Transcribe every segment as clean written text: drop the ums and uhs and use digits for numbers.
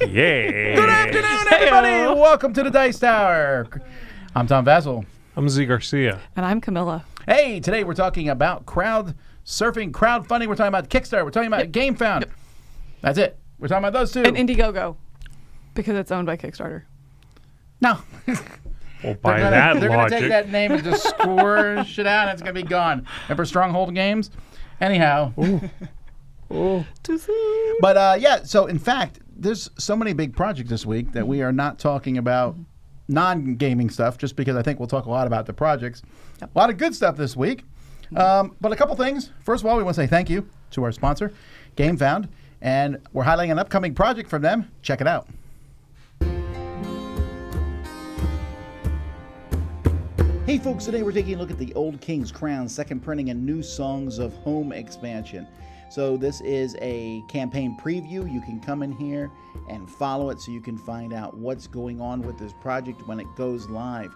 Yeah. Good afternoon, everybody. Welcome to the Dice Tower. I'm Tom Vassell. I'm Z Garcia. And I'm Camilla. Hey, today we're talking about crowdsurfing, crowdfunding. We're talking about Kickstarter. We're talking about Gamefound. Yep. That's it. We're talking about those two. And Indiegogo, because it's owned by Kickstarter. No. Well, by that logic. They're going to take that name and just squish it out, and it's going to be gone. Remember Stronghold Games? Anyhow. Too soon. But, yeah, so in fact, there's so many big projects this week that we are not talking about non-gaming stuff, just because I think we'll talk a lot about the projects. Yep. A lot of good stuff this week. But a couple things. First of all, we want to say thank you to our sponsor, Gamefound. And we're highlighting an upcoming project from them. Check it out. Hey folks, today we're taking a look at the Old King's Crown second printing and new Songs of Home expansion. So this is a campaign preview. You can come in here and follow it so you can find out what's going on with this project when it goes live.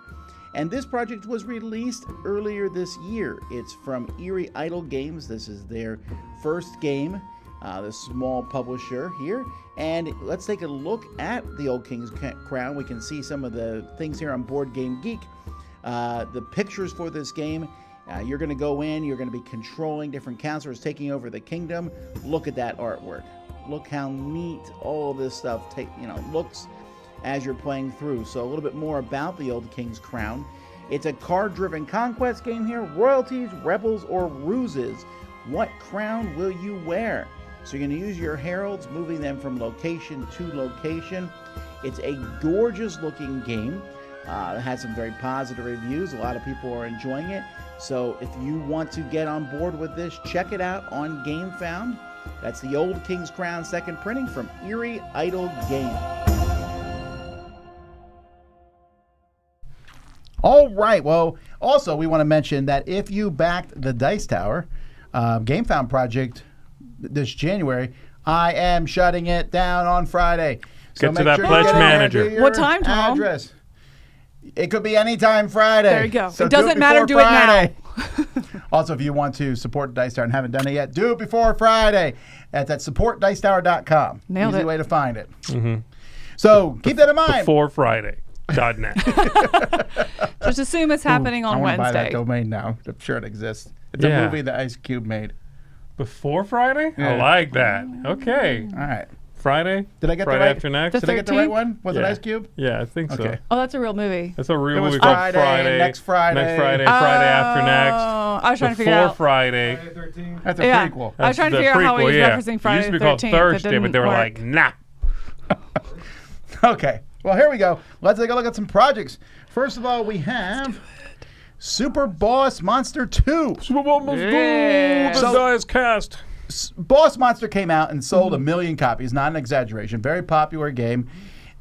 And this project was released earlier this year. It's from Eerie Idle Games. This is their first game, the small publisher here. And let's take a look at the Old King's Crown. We can see some of the things here on Board Game Geek. The pictures for this game, you're going to go in, you're going to be controlling different counselors taking over the kingdom. Look at that artwork. Look how neat all of this stuff looks as you're playing through. So a little bit more about the Old King's Crown. It's a card-driven conquest game here. Royalties, rebels, or ruses. What crown will you wear? So you're going to use your heralds, moving them from location to location. It's a gorgeous looking game. It has some very positive reviews. A lot of people are enjoying it. So if you want to get on board with this, check it out on Gamefound. That's the Old King's Crown second printing from Eerie Idle Games. All right. Well, also we want to mention that if you backed the Dice Tower Gamefound project this January, I am shutting it down on Friday. So get to that pledge manager. What time, Tom? Address. It could be anytime Friday. There you go. So it doesn't matter. Do Friday. It now. Also, if you want to support Dice Tower and haven't done it yet, do it before Friday. That's at supportdicetower.com. Nailed Easy it. way to find it. Mm-hmm. So keep that in mind. Before Friday.net. Just assume it's happening on I want to buy that Wednesday. domain now. I'm sure it exists. It's a movie that Ice Cube made. Before Friday? Yeah. I like that. Okay. All right. Friday? Did I get Friday the right? after next? Did I get the right one? Was it Ice Cube? Yeah, I think so. Okay. Oh, that's a real movie. That's a real It was movie called Friday, Friday. next Friday. Next Friday, Friday after next. I was trying to figure it Before out. Friday. That's a Yeah. prequel. I was trying to The figure out how he was prequel, referencing Friday It used to the be called 13th. Thursday, but they were like, nah. Okay. Well, here we go. Let's take a look at some projects. First of all, we have Super Boss Monster 2. Super Bowl must Yeah. go. The So- die is cast. Boss Monster came out and sold 1 million copies. Not an exaggeration. Very popular game.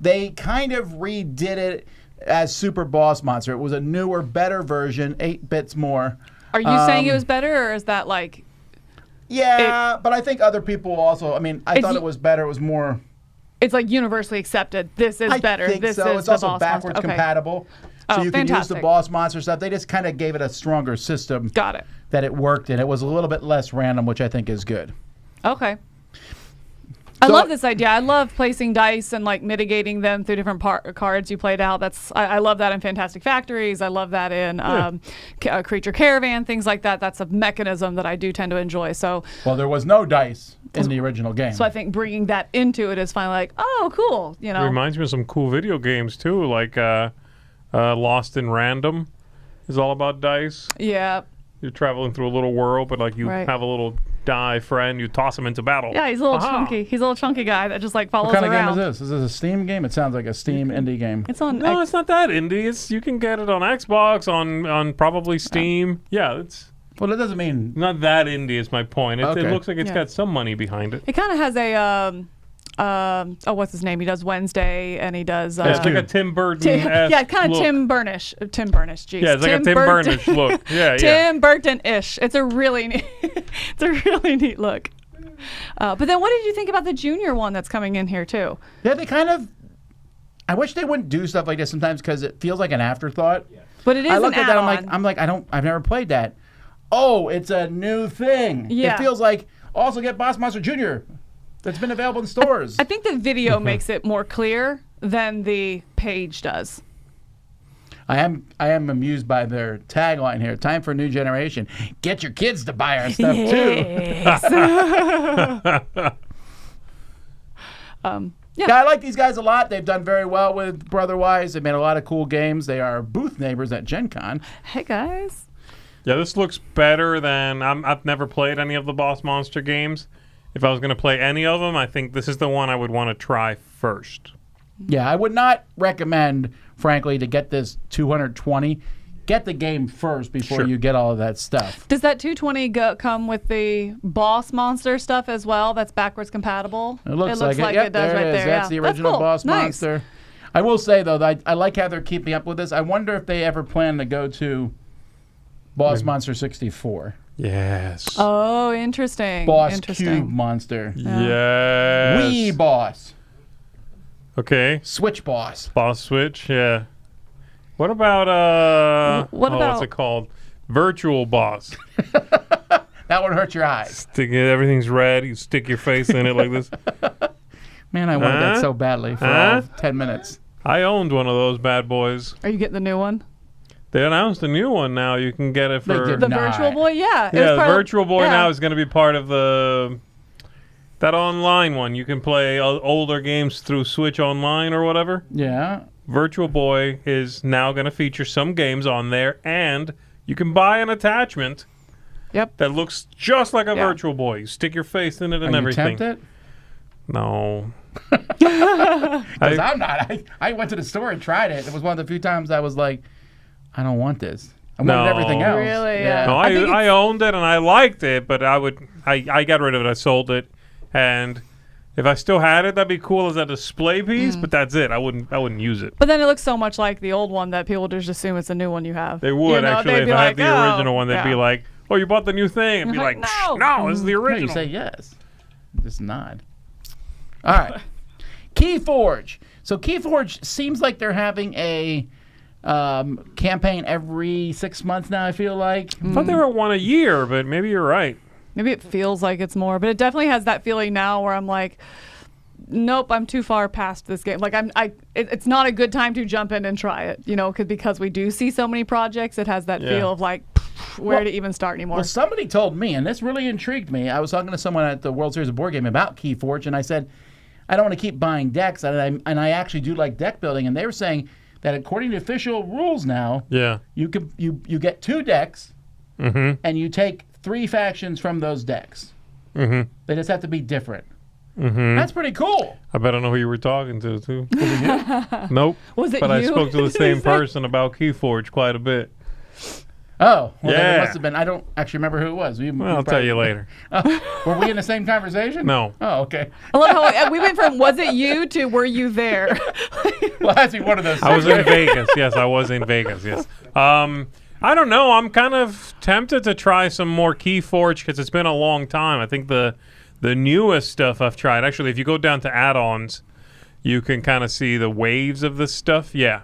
They kind of redid it as Super Boss Monster. It was a newer, better version, 8 bits more. Are you saying it was better, or is that like... Yeah, but I think other people also. I mean, I thought y- it was better. It was more. It's like universally accepted. This is I better. think This so. is It's the also Boss backwards Monster. Okay. compatible. So Oh, you can use fantastic. the Boss Monster stuff. They just kind of gave it a stronger system. Got it. That it worked, and it was a little bit less random, which I think is good. Okay. I So- love this idea. I love placing dice and like mitigating them through different cards you played out. I love that in Fantastic Factories. I love that in Creature Caravan, things like that. That's a mechanism that I do tend to enjoy. So, Well, there was no dice in the original game. so I think bringing that into it is finally like, oh, cool. You It know, reminds me of some cool video games, too, like Lost in Random is all about dice. yeah, You're traveling through a little world, but like you Right. have a little die friend, you toss him into battle. yeah. He's a little Aha. chunky. He's a little chunky guy that just like follows what kind of around. game is this? Is this a Steam game? It sounds like a Steam indie game. It's on. No, it's not that indie. You can get it on Xbox, on probably Steam. Yeah, it's Well, it doesn't mean. not that indie is my point. It Okay. looks like it's Yeah. got some money behind it. It kind of has a what's his name? He does Wednesday, and he does. It's like a Cube. Tim Burton. Yeah, kind of Tim Burnish. Tim Burnish, jeez. Yeah, it's like a Tim Burnish look. Yeah, yeah. Tim Burton-ish. It's a really neat, it's a really neat look. But then what did you think about the junior one that's coming in here too? Yeah, they kind of. I wish they wouldn't do stuff like this sometimes because it feels like an afterthought. But it is I an looked at that. add-on. I'm like, I've never played that. Oh, it's a new thing. Yeah. It feels like also get Boss Monster Jr. that's been available in stores. I think the video makes it more clear than the page does. I am amused by their tagline here. Time for a new generation. Get your kids to buy our stuff too. Yeah, I like these guys a lot. They've done very well with Brotherwise. They've made a lot of cool games. They are booth neighbors at Gen Con. Hey, guys. Yeah, this looks better than... I've never played any of the Boss Monster games. If I was going to play any of them, I think this is the one I would want to try first. Yeah, I would not recommend, frankly, to get this 220. Get the game first before you get all of that stuff. Does that 220 come with the Boss Monster stuff as well? That's backwards compatible? It looks like it. Yep, it does there right it is. there. That's the original cool. Boss Nice. Monster. I will say, though, that I like how they're keeping up with this. I wonder if they ever plan to go to Boss Monster 64. Yes. Oh, interesting. Boss Cube Monster. Yes. Wii Boss. Okay. Switch Boss. Boss Switch, yeah. What about what's it called? Virtual Boss. That would hurt your eyes. Everything's red. You stick your face in it like this. Man, I wanted that so badly for all 10 minutes. I owned one of those bad boys. Are you getting the new one? They announced a new one now. You can get it for The Virtual Boy, yeah. Yeah, the Virtual Boy now is going to be part of that online one. You can play older games through Switch Online or whatever. Yeah. Virtual Boy is now going to feature some games on there, and you can buy an attachment that looks just like a Virtual Boy. You stick your face in it and everything. You tempted? No. Because I'm not. I went to the store and tried it. It was one of the few times I was like, I don't want this. I wanted everything else. Really? Yeah. No, I owned it and I liked it, but I got rid of it. I sold it, and if I still had it, that'd be cool as a display piece. But that's it. I wouldn't use it. But then it looks so much like the old one that people just assume it's a new one you have. They would actually if I had the original one. They'd be yeah. like, "Oh, you bought the new thing," and be like, "No, this is the No, original." you say yes. Just nod. All right. Keyforge. So Keyforge seems like they're having a campaign every 6 months now, I feel like. I thought they were one a year, but maybe you're right. Maybe it feels like it's more, but it definitely has that feeling now where I'm like, nope, I'm too far past this game. Like it's not a good time to jump in and try it, because we do see so many projects. It has that feel of like, where to even start anymore. Well, somebody told me, and this really intrigued me. I was talking to someone at the World Series of Board Game about Keyforge, and I said, I don't want to keep buying decks, and I actually do like deck building. And they were saying that according to official rules now, you get 2 decks, and you take 3 factions from those decks. They just have to be different. That's pretty cool. I bet I know who you were talking to, too. Was it you? Nope. Was it but you? I spoke to the same person about Keyforge quite a bit. Oh, well, then it must have been. I don't actually remember who it was. I'll tell you later. Were we in the same conversation? No. Oh, okay. I love how we went from was it you to were you there? Well, that's one of those. I was in Vegas. Yes, I was in Vegas. Yes. I don't know. I'm kind of tempted to try some more Keyforge because it's been a long time. I think the newest stuff I've tried. Actually, if you go down to add-ons, you can kind of see the waves of this stuff. Yeah.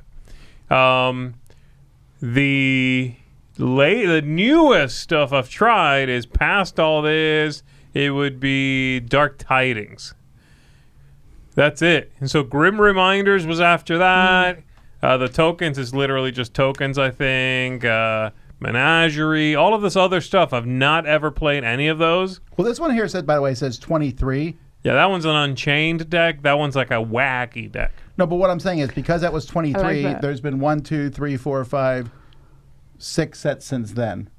The newest stuff I've tried is past all this. It would be Dark Tidings. That's it. And so Grim Reminders was after that. The tokens is literally just tokens, I think. Menagerie, all of this other stuff. I've not ever played any of those. Well, this one here says, by the way, says 23. Yeah, that one's an Unchained deck. That one's like a wacky deck. No, but what I'm saying is because that was 23, that. there's been 1, 2, 3, 4, 5, 6 sets since then.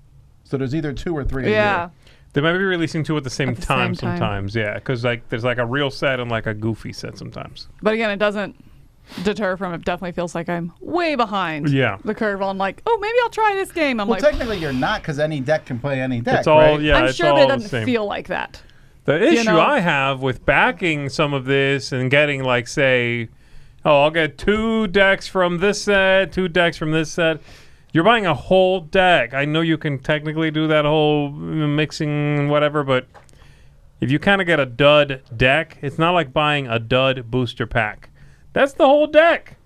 So there's either 2 or 3 a year. They might be releasing 2 at the same time same time. sometimes. Yeah, because there's like a real set and like a goofy set sometimes. But again, it doesn't deter from it. Definitely feels like I'm way behind the curve on like, oh, maybe I'll try this game. I'm Well, like, technically you're not because any deck can play any deck, It's all right? I'm it's sure, all but it the doesn't same. feel like that. The issue I have with backing some of this and getting like, say, I'll get 2 decks from this set, 2 decks from this set. You're buying a whole deck. I know you can technically do that whole mixing whatever, but if you kind of get a dud deck, it's not like buying a dud booster pack. That's the whole deck.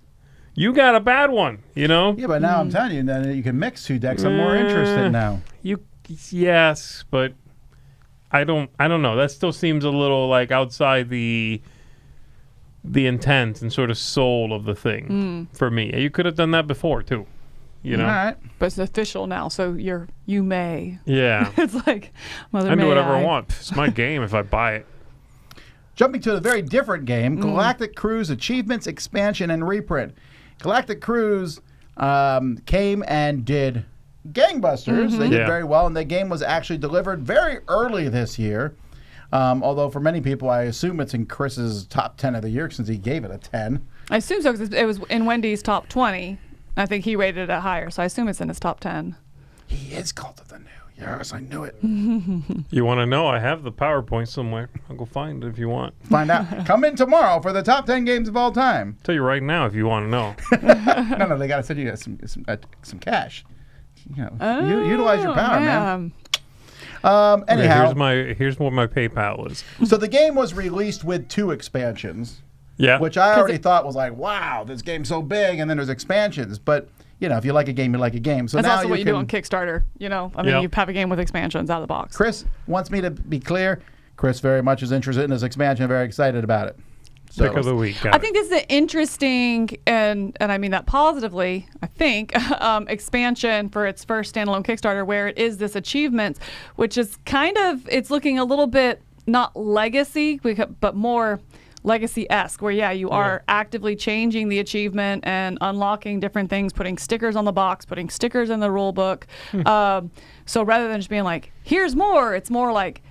You got a bad one, Yeah, but now I'm telling you that you can mix 2 decks. I'm more interested now. Yes, but I don't know. That still seems a little like outside the intent and sort of soul of the thing for me. You could have done that before too, you know. All right. But it's official now, so you may. Yeah. It's like I can do whatever I want. It's my game if I buy it. Jumping to a very different game, Galactic Cruise Achievements, Expansion, and Reprint. Galactic Cruise came and did gangbusters. They did very well, and the game was actually delivered very early this year. Although for many people, I assume it's in Chris's top 10 of the year since he gave it a 10. I assume so because it was in Wendy's top 20. I think he rated it higher, so I assume it's in his top 10. He is Cult of the New. Yes, I knew it. You want to know? I have the PowerPoint somewhere. I'll go find it if you want. Find out. Come in tomorrow for the top 10 games of all time. Tell you right now if you want to know. No, they got to send you some cash. You know, utilize your power, man. Anyhow, here's what my PayPal is. So the game was released with 2 expansions. Yeah. Which I already thought was like, wow, this game's so big, and then there's expansions. But, you know, if you like a game, you like a game. So that's now also what you do on Kickstarter. You know, I mean, you have a game with expansions out of the box. Chris wants me to be clear. Chris very much is interested in this expansion, very excited about it. So, Pick of the week. I think this is an interesting, and I mean that positively, I think, expansion for its first standalone Kickstarter, where it is this achievement, which is kind of, it's looking a little bit not legacy, but more legacy-esque, where you are actively changing the achievement and unlocking different things, putting stickers on the box, putting stickers in the rule book. So rather than just being like, here's more, it's more like,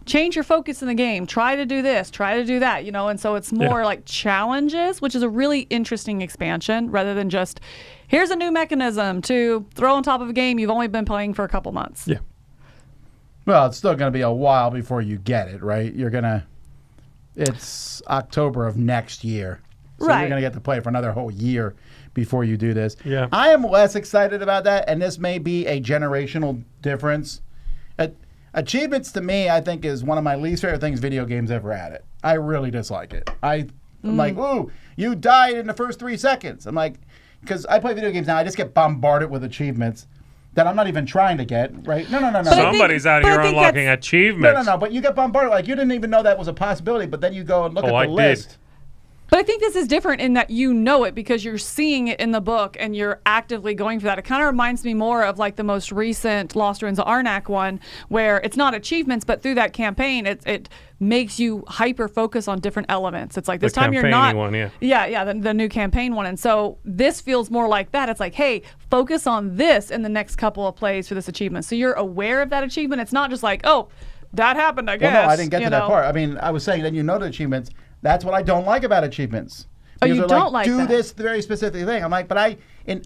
change your focus in the game, try to do this, try to do that, you know. And so it's more like challenges, which is a really interesting expansion, rather than just, here's a new mechanism to throw on top of a game you've only been playing for a couple months. Yeah. Well, it's still going to be a while before you get it, right? It's October of next year. So you're going to get to play for another whole year before you do this. Yeah. I am less excited about that, and this may be a generational difference. Achievements to me, I think, is one of my least favorite things video games ever added. I really dislike it. I'm like, ooh, you died in the first 3 seconds. I'm like, because I play video games now, I just get bombarded with achievements that I'm not even trying to get, right? No. Somebody's out here unlocking achievements. No, but you get bombarded. Like, you didn't even know that was a possibility, but then you go and look at the list. But I think this is different in that you know it because you're seeing it in the book and you're actively going for that. It kind of reminds me more of like the most recent Lost Ruins of Arnak one, where it's not achievements, but through that campaign, it makes you hyper focus on different elements. It's like this time you're not. One, the new campaign one. And so this feels more like that. It's like, hey, focus on this in the next couple of plays for this achievement. So you're aware of that achievement. It's not just like, oh, that happened, I guess. Well, no, I didn't get to that part. I mean, I was saying that you know the achievements. That's what I don't like about achievements. Because you don't like do that. this very specific thing. I'm like, but I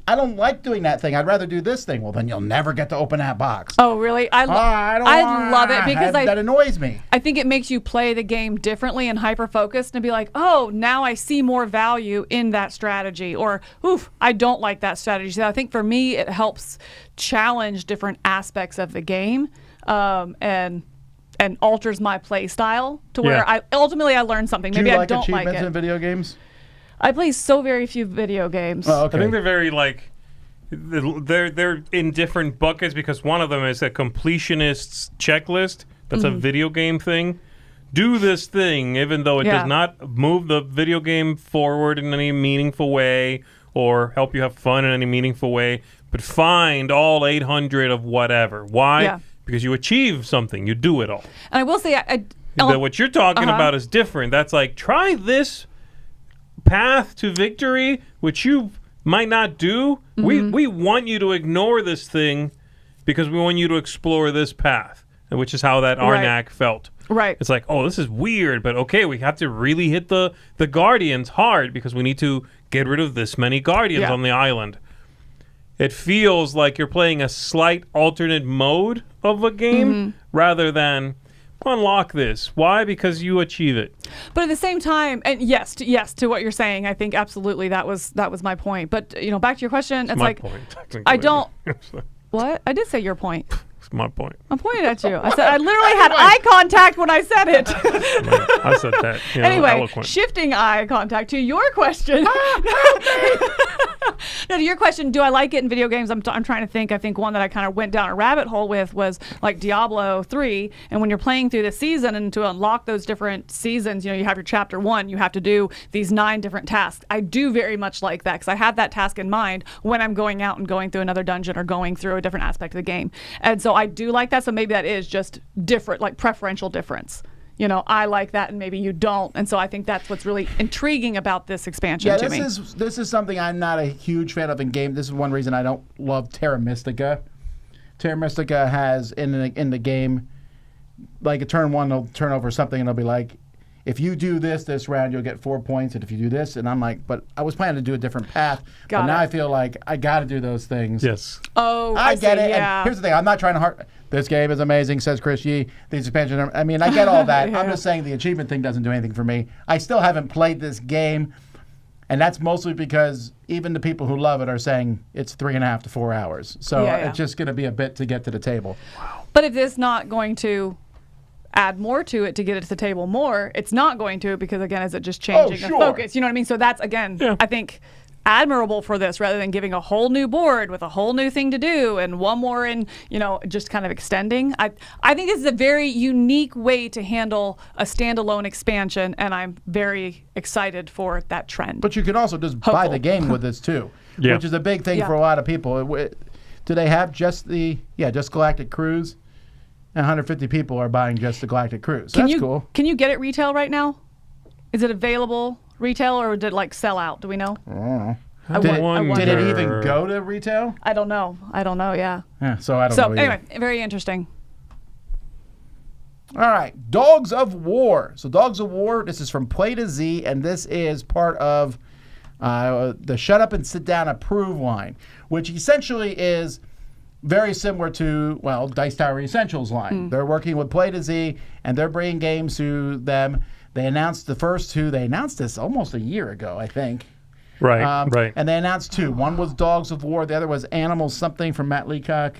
don't like doing that thing. I'd rather do this thing. Well, then you'll never get to open that box. Oh, really? I love it because that annoys me. I think it makes you play the game differently and hyper-focused and be like, oh, now I see more value in that strategy. Or, oof, I don't like that strategy. So I think for me, it helps challenge different aspects of the game and alters my play style to where I learn something. Maybe I don't like it. Do you like achievements in video games? I play so very few video games. Oh, okay. I think they're very like they're in different buckets because one of them is a completionist's checklist. That's a video game thing. Do this thing, even though it does not move the video game forward in any meaningful way or help you have fun in any meaningful way. But find all 800 of whatever. Why? Yeah. Because you achieve something. You do it all. And I will say, what you're talking about is different. That's like, try this path to victory, which you might not do. We want you to ignore this thing because we want you to explore this path, which is how that Arnak felt. Right. It's like, oh, this is weird, but okay, we have to really hit the Guardians hard because we need to get rid of this many Guardians on the island. It feels like you're playing a slight alternate mode of a game rather than unlock this. Why? Because you achieve it. But at the same time, and yes, to what you're saying, I think absolutely that was my point. But back to your question, it's my like point. I don't. What? I did say your point. It's my point. I'm pointing at you. I said I literally had eye contact when I said it. I said that. Anyway, eloquent. shifting eye contact to your question. Now, to your question, do I like it in video games? I'm trying to think. I think one that I kind of went down a rabbit hole with was like Diablo 3. And when you're playing through the season and to unlock those different seasons, you have your chapter 1, you have to do these 9 different tasks. I do very much like that because I have that task in mind when I'm going out and going through another dungeon or going through a different aspect of the game. And so I do like that. So maybe that is just different, like preferential difference. I like that and maybe you don't. And so I think that's what's really intriguing about this expansion to me. This is something I'm not a huge fan of in game. This is one reason I don't love Terra Mystica. Terra Mystica has in the game, like a turn 1, they'll turn over something and they'll be like, if you do this round, you'll get 4 points. And if you do this, and I'm like, but I was planning to do a different path. But now I feel like I got to do those things. Yes. Oh, I get it. Yeah. And here's the thing. I'm not trying to hard. This game is amazing, says Chris Yee. These expansions, I mean, I get all that. Yeah. I'm just saying the achievement thing doesn't do anything for me. I still haven't played this game. And that's mostly because even the people who love it are saying it's 3.5 to 4 hours. So it's just going to be a bit to get to the table. Wow. But if it's not going to add more to it to get it to the table more, it's not going to, because again, is it just changing the focus? You know what I mean? So that's, again, I think admirable for this, rather than giving a whole new board with a whole new thing to do and one more in, just kind of extending. I think this is a very unique way to handle a standalone expansion, and I'm very excited for that trend. But you can also just buy the game with this too, which is a big thing for a lot of people. Do they have just Galactic Cruise? 150 people are buying just the Galactic Cruise. So that's cool. Can you get it retail right now? Is it available retail, or did it sell out? Do we know? I don't know. Did it even go to retail? I don't know. Yeah. So I don't know. So anyway, very interesting. All right, Dogs of War. So Dogs of War, this is from Play to Z, and this is part of the Shut Up and Sit Down Approve line, which essentially is very similar to, Dice Tower Essentials line. They're working with Play to Z, and they're bringing games to them. They announced the first 2. They announced this almost a year ago, I think. Right. And they announced 2. One was Dogs of War. The other was Animal something from Matt Leacock.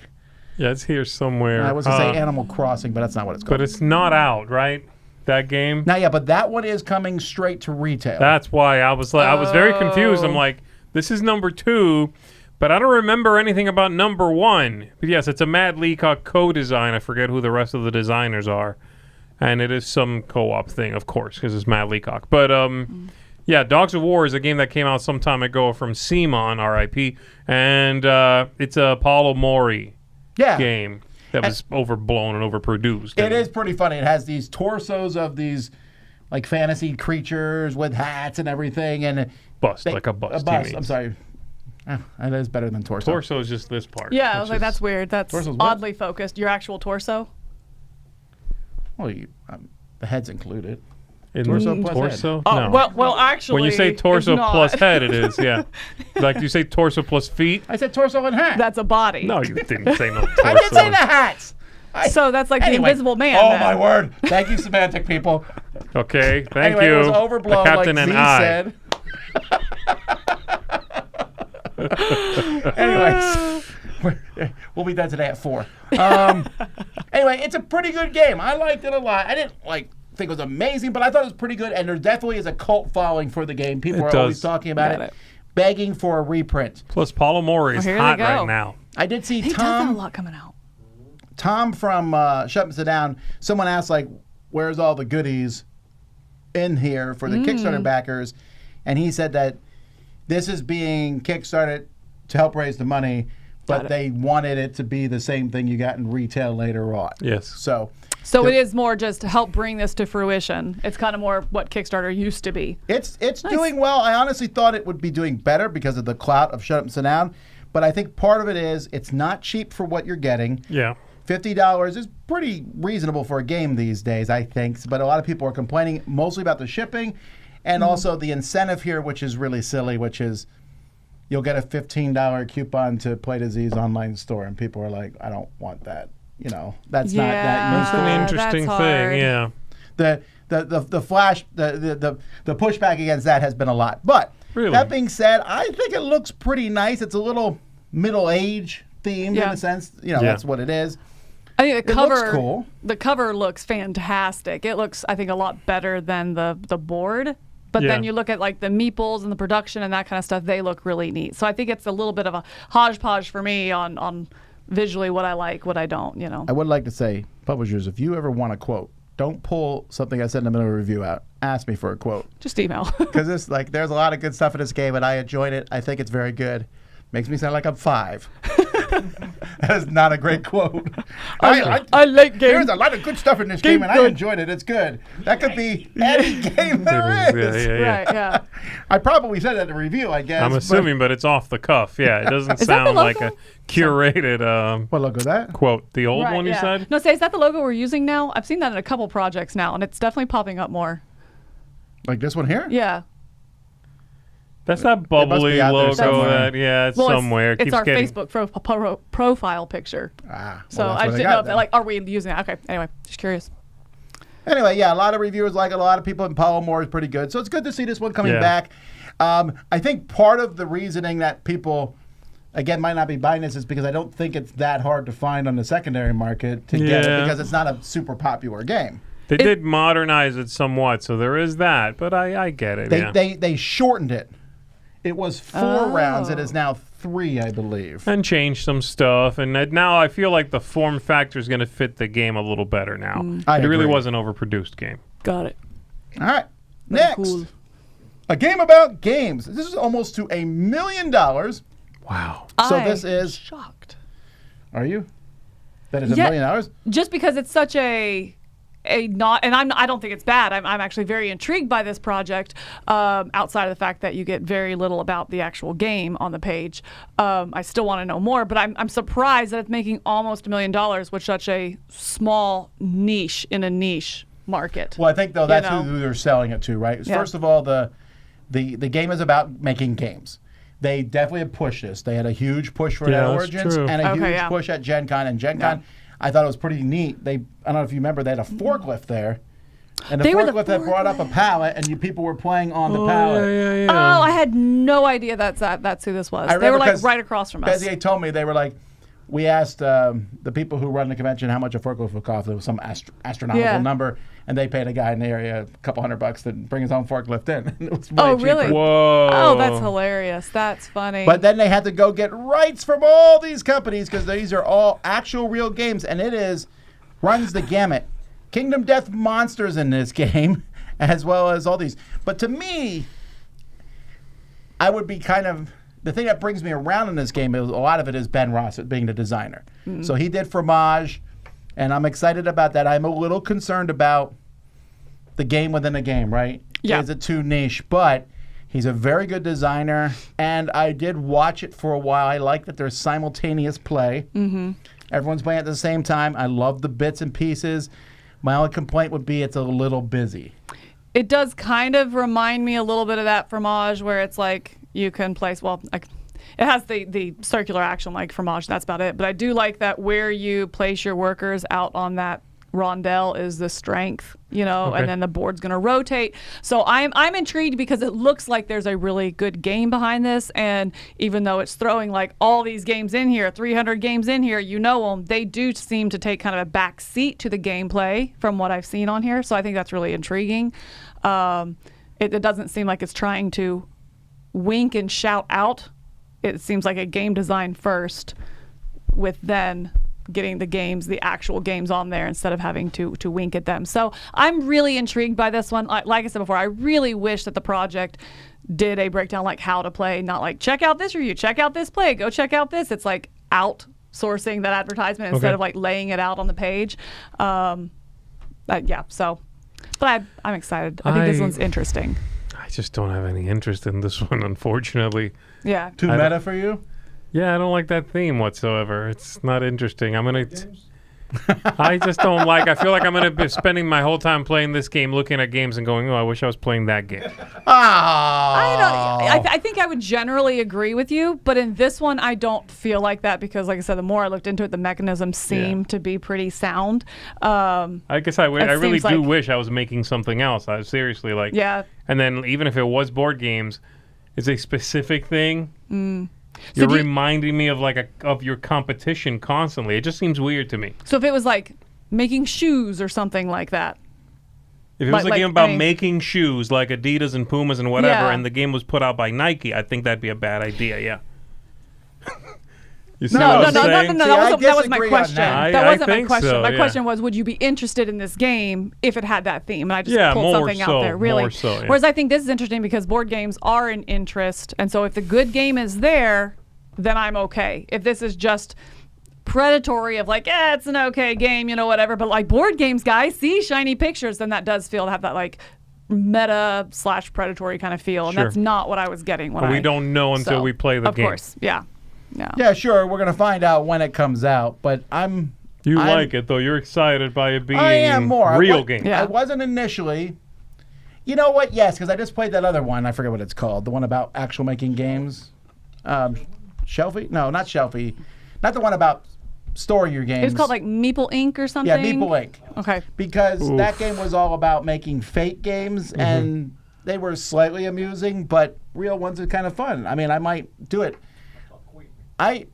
Yeah, it's here somewhere. I was going to say Animal Crossing, but that's not what it's called. But it's not out, right? That game? Not yet, but that one is coming straight to retail. That's why I was very confused. I'm like, this is number 2. But I don't remember anything about number 1. But yes, it's a Matt Leacock co-design. I forget who the rest of the designers are. And it is some co-op thing, of course, because it's Matt Leacock. But, Dogs of War is a game that came out some time ago from Simon, R.I.P. And it's a Paulo Mori game that was overblown and overproduced. It is pretty funny. It has these torsos of these, like, fantasy creatures with hats and everything. And like a bust. I'm sorry. That is better than torso. Torso is just this part. Yeah, I was like, that's weird. That's oddly focused. Your actual torso? Well, the head's included. Torso plus head. No. Well, actually, when you say torso plus head, it is, yeah. Like, do you say torso plus feet? I said torso and hat. That's a body. No, you didn't say no torso. I didn't say the hats. So that's like the Invisible Man. Oh, my word. Thank you, semantic people. Okay, thank you. It was overblown, the captain like and Z I. said. Anyways, we'll be done today at 4. Anyway, it's a pretty good game. I liked it a lot. I didn't think it was amazing, but I thought it was pretty good. And there definitely is a cult following for the game. People are always talking about it, begging for a reprint. Plus, Paulo Mori is hot right now. I did see He does have a lot coming out. Tom from Shut Up and Sit Down. Someone asked, where's all the goodies in here for the Kickstarter backers? And he said that this is being kickstarted to help raise the money, but they wanted it to be the same thing you got in retail later on. Yes. So it is more just to help bring this to fruition. It's kind of more what Kickstarter used to be. It's doing well. I honestly thought it would be doing better because of the clout of Shut Up and Sit Down. But I think part of it is it's not cheap for what you're getting. Yeah. $50 is pretty reasonable for a game these days, I think. But a lot of people are complaining mostly about the shipping and also the incentive here, which is really silly, which is you'll get a $15 coupon to Play to Z's online store. And people are like, I don't want that. That's not that useful. That's an interesting thing, yeah. The flash, the pushback against that has been a lot. But that being said, I think it looks pretty nice. It's a little middle-age themed in a sense. That's what it is. I think the cover looks cool. The cover looks fantastic. It looks, I think, a lot better than the board. But Yeah. then you look at like the meeples and the production and that kind of stuff, they look really neat. So I think it's a little bit of a hodgepodge for me on visually what I like, what I don't, you know. I would like to say, publishers, if you ever want a quote, don't pull something I said in the middle of a review out. Ask me for a quote. Just email. Because it's like, there's a lot of good stuff in this game, and I enjoyed it. I think it's very good. Makes me sound like I'm 5. That is not a great quote. I like games. There's a lot of good stuff in this game, and I enjoyed it. It's good. That could be any game there is. Right, yeah. I probably said that in the review, I guess. I'm assuming, but it's off the cuff. Yeah, it doesn't Is that the sound like a logo? curated What logo is that? quote. The old Right, one you yeah. said? No, say, is that the logo we're using now? I've seen that in a couple projects now, and it's definitely popping up more. Like this one here? Yeah. That's that bubbly out there logo. somewhere. It's Well, somewhere. it's Keeps our getting, Facebook profile picture. Ah, So well, that's I what didn't got know if then. like, are we using it? Okay. Anyway, just curious. Anyway, yeah, a lot of reviewers like it. A lot of people in Palomore is pretty good. So it's good to see this one coming Yeah. back. I think part of the reasoning that people, again, might not be buying this is because I don't think it's that hard to find on the secondary market to get it Yeah. because it's not a super popular game. They did modernize it somewhat, so there is that. But I get it. They shortened it. It was 4 rounds. It is now 3, I believe. And changed some stuff, and now I feel like the form factor is going to fit the game a little better now. I It really agree. was an overproduced game. Got it. All right. Next, cool. a game about games. This is almost to $1 million. Wow. So this is. shocked. Are you? That is $1 Yeah. million? Just because it's such a not, and I don't think it's bad. I'm actually very intrigued by this project. Outside of the fact that you get very little about the actual game on the page, I still want to know more. But I'm surprised that it's making almost $1 million with such a small niche in a niche market. Well, I think though that's know? who they're selling it to, right? Yeah. First of all, the game is about making games. They definitely have pushed this. They had a huge push for it Yeah, at that's Origins true. and a Okay, huge yeah. push at Gen Con. And Gen Con, I thought it was pretty neat. I don't know if you remember, they had a forklift there. And the They were the forklift had brought up a pallet, and people were playing on the pallet. Oh, I had no idea that's who this was. They were remember like 'cause right across from us. Bezier told me, they were like, we asked the people who run the convention how much a forklift would cost. It was some astronomical Yeah. number, and they paid a guy in the area a couple $100 to bring his own forklift in. It was way Oh, cheaper. really? Whoa. Oh, that's hilarious. That's funny. But then they had to go get rights from all these companies because these are all actual real games, and runs the gamut. Kingdom Death Monsters in this game, as well as all these. But to me, I would be the thing that brings me around in this game is a lot of it is Ben Ross being the designer. So he did Fromage, and I'm excited about that. I'm a little concerned about the game within a game, right? Yeah. Is it too niche? But he's a very good designer, and I did watch it for a while. I like that there's simultaneous play. Mm-hmm. Everyone's playing at the same time. I love the bits and pieces. My only complaint would be it's a little busy. It does kind of remind me a little bit of that Fromage where it's like you can place, it has the circular action like Fromage, that's about it. But I do like that where you place your workers out on that rondelle is the strength, Okay. and then the board's going to rotate. So I'm intrigued because it looks like there's a really good game behind this, and even though it's throwing like all these games in here, 300 games in here, them, they do seem to take kind of a back seat to the gameplay from what I've seen on here. So I think that's really intriguing. It doesn't seem like it's trying to wink and shout out. It seems like a game design first, with then getting the actual games on there instead of having to wink at them. So I'm really intrigued by this one. Like I said before, I really wish that the project did a breakdown like how to play, not like check out this review, check out this play, go check out this. It's like outsourcing that advertisement instead of like laying it out on the page. But I'm excited. I think this one's interesting. I just don't have any interest in this one, unfortunately. Yeah. Too I meta for you? Yeah, I don't like that theme whatsoever. It's not interesting. I just don't like. I feel like I'm gonna be spending my whole time playing this game, looking at games, and going, "Oh, I wish I was playing that game." I think I would generally agree with you, but in this one, I don't feel like that because, like I said, the more I looked into it, the mechanisms seem to be pretty sound. I guess I really seems do like- wish I was making something else. I seriously like. Yeah. And then even if it was board games, it's a specific thing. So You're do you- reminding me of of your competition constantly. It just seems weird to me. So if it was like making shoes or something like that, If it was a game about making shoes like Adidas and Pumas and whatever, and the game was put out by Nike, I think that'd be a bad idea. Yeah. You see No, what I'm saying? that wasn't my question. That wasn't my question. So, my question was, would you be interested in this game if it had that theme? And I just pulled more something so, out there. Really. More so, yeah. Whereas I think this is interesting because board games are an interest, and so if the good game is there, then I'm okay. If this is just predatory of like, it's an okay game, whatever. But like board games, guys, see shiny pictures, then that does feel to have that like meta / predatory kind of feel, and that's not what I was getting when we don't know until we play the game. Of course, yeah. Yeah, sure. We're gonna find out when it comes out, but I'm like it though. You're excited by it being I am more. real game. I wasn't initially. You know what? Yes, because I just played that other one. I forget what it's called. The one about actual making games. Shelfie? No, not Shelfie. Not the one about store your games. It was called like Meeple Inc. or something? Yeah, Meeple Inc. Okay. Because that game was all about making fake games, and they were slightly amusing, but real ones are kind of fun. I mean, I might do it. I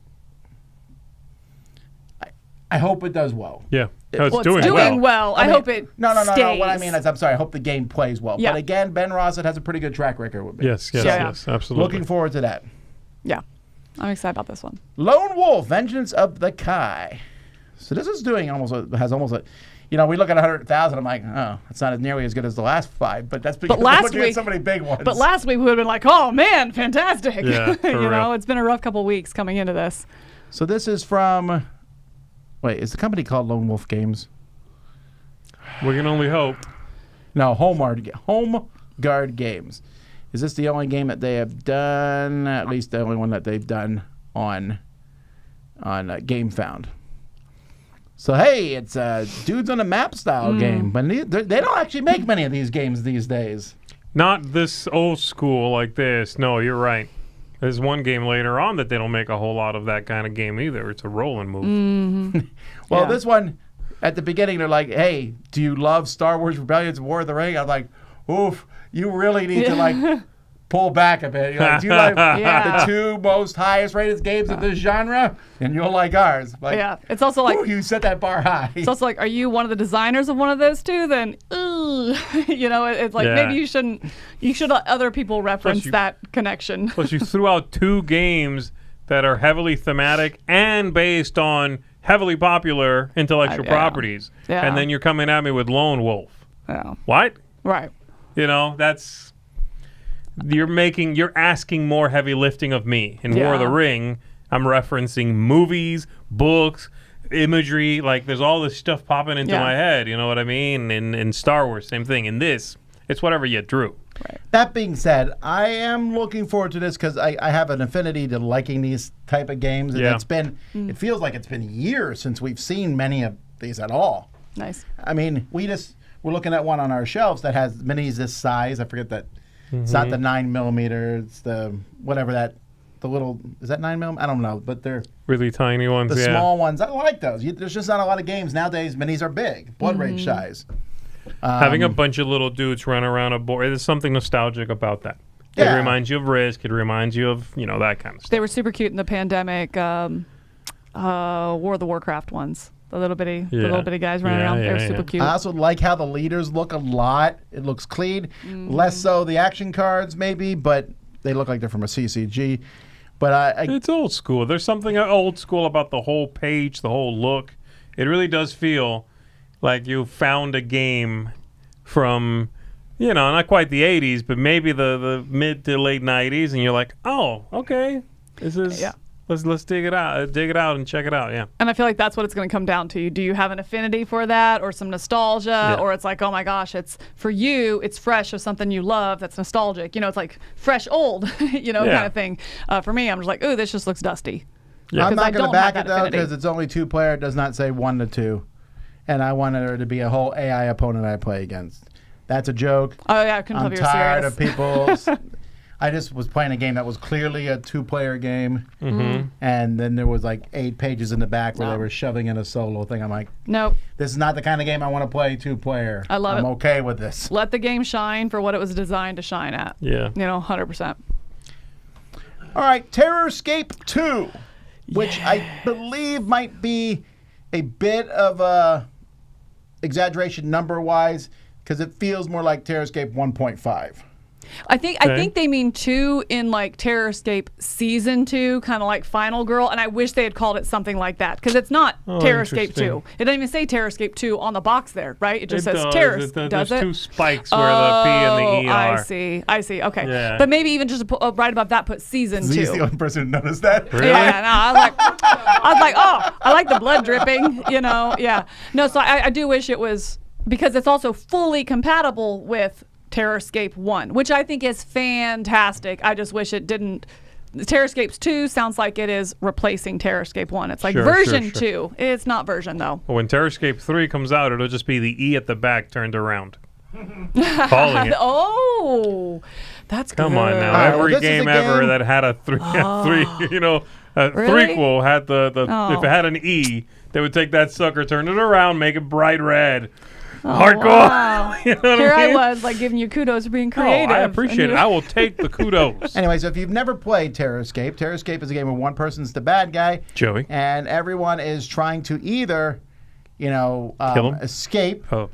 hope it does well. Yeah. It's doing well. I hope it No. stays. What I mean is, I'm sorry, I hope the game plays well. Yeah. But again, Ben Rossett has a pretty good track record with me. Yes, absolutely. Looking forward to that. Yeah. I'm excited about this one. Lone Wolf, Vengeance of the Kai. So this is doing has almost a, we look at 100,000. I'm like, oh, it's not as nearly as good as the last 5, but that's because we're looking at so many big ones. But last week we would have been like, oh man, fantastic. Yeah, it's been a rough couple weeks coming into this. So this is from, is the company called Lone Wolf Games? We can only hope. No, Home Guard Games. Is this the only game that they have done? At least the only one that they've done on Gamefound. So hey, it's a dudes on a map style game, but they don't actually make many of these games these days. Not this old school like this. No, you're right. There's one game later on that they don't make a whole lot of that kind of game either. It's a roll and move. Well, this one, at the beginning, they're like, hey, do you love Star Wars Rebellions War of the Ring? I'm like, oof, you really need to pull back a bit. You're like, do you like the 2 most highest rated games of this genre? And you'll like ours. Like, it's also like, you set that bar high. It's also like, are you one of the designers of one of those 2? Then, it's like maybe you should let other people reference that connection. Plus, you threw out 2 games that are heavily thematic and based on heavily popular intellectual properties. Yeah. And then you're coming at me with Lone Wolf. Yeah. What? Right. That's... You're asking more heavy lifting of me. In War of the Ring, I'm referencing movies, books, imagery. Like, there's all this stuff popping into my head. You know what I mean? In Star Wars, same thing. In this, it's whatever you drew. Right. That being said, I am looking forward to this because I have an affinity to liking these type of games. And it feels like it's been years since we've seen many of these at all. Nice. I mean, we're looking at one on our shelves that has minis this size. I forget that. It's not the 9mm. It's the the little, is that 9mm? I don't know, but they're really tiny ones. The small ones. I like those. There's just not a lot of games nowadays. Minis are big, Blood Rage size. Having a bunch of little dudes run around a board, there's something nostalgic about that. It reminds you of Risk. It reminds you of that kind of stuff. They were super cute in the pandemic. War of the Warcraft ones. The little bitty guys running around. They're super cute. I also like how the leaders look a lot. It looks clean. Less so the action cards, maybe, but they look like they're from a CCG. But it's old school. There's something old school about the whole page, the whole look. It really does feel like you found a game from, not quite the 80s, but maybe the mid to late 90s, and you're like, oh, okay, this is... Let's dig it out and check it out. Yeah. And I feel like that's what it's going to come down to. Do you have an affinity for that, or some nostalgia, or it's like, oh my gosh, it's for you, it's fresh or something you love that's nostalgic. It's like fresh old, kind of thing. For me, I'm just like, ooh, this just looks dusty. Yeah. I'm not going to back it though because it's only 2-player. It does not say 1 to 2, and I wanted there to be a whole AI opponent I play against. That's a joke. Oh yeah, I couldn't tell I'm you were serious. tired of people. I just was playing a game that was clearly a 2-player game, and then there was like 8 pages in the back where they were shoving in a solo thing. I'm like, nope. This is not the kind of game I want to play 2-player. I love it. I'm okay with this. Let the game shine for what it was designed to shine at. Yeah. 100%. All right, Terrorscape 2, which I believe might be a bit of a exaggeration number-wise. because it feels more like Terrorscape 1.5. I think they mean 2 in like Terrorscape Season 2, kind of like Final Girl, and I wish they had called it something like that because it's not Terrorscape 2. It doesn't even say Terrorscape 2 on the box there, right? It just says Terrorscape. There's 2 spikes where the P and the E are. I see. Okay, Yeah. but maybe even just right above that, put Season 2. He's the only person who noticed that. Really? Yeah, no, I was like, oh, I like the blood dripping, yeah. No, so I do wish it was, because it's also fully compatible with Terrorscape 1, which I think is fantastic. I just wish it didn't. Terrorscape 2 sounds like it is replacing Terrorscape 1. It's like version 2. It's not version, though. When Terrorscape 3 comes out, it'll just be the E at the back turned around. Calling it. Oh, that's good. Come on now. Every game ever that had a threequel had if it had an E, they would take that sucker, turn it around, make it bright red. Hardcore. Wow. You know what Here I mean? I was, like, giving you kudos for being creative. Oh, I appreciate it. I will take the kudos. Anyway, so if you've never played Terrorscape, Terrorscape is a game where one person's the bad guy. Joey. And everyone is trying to either, Kill him? escape. Oh.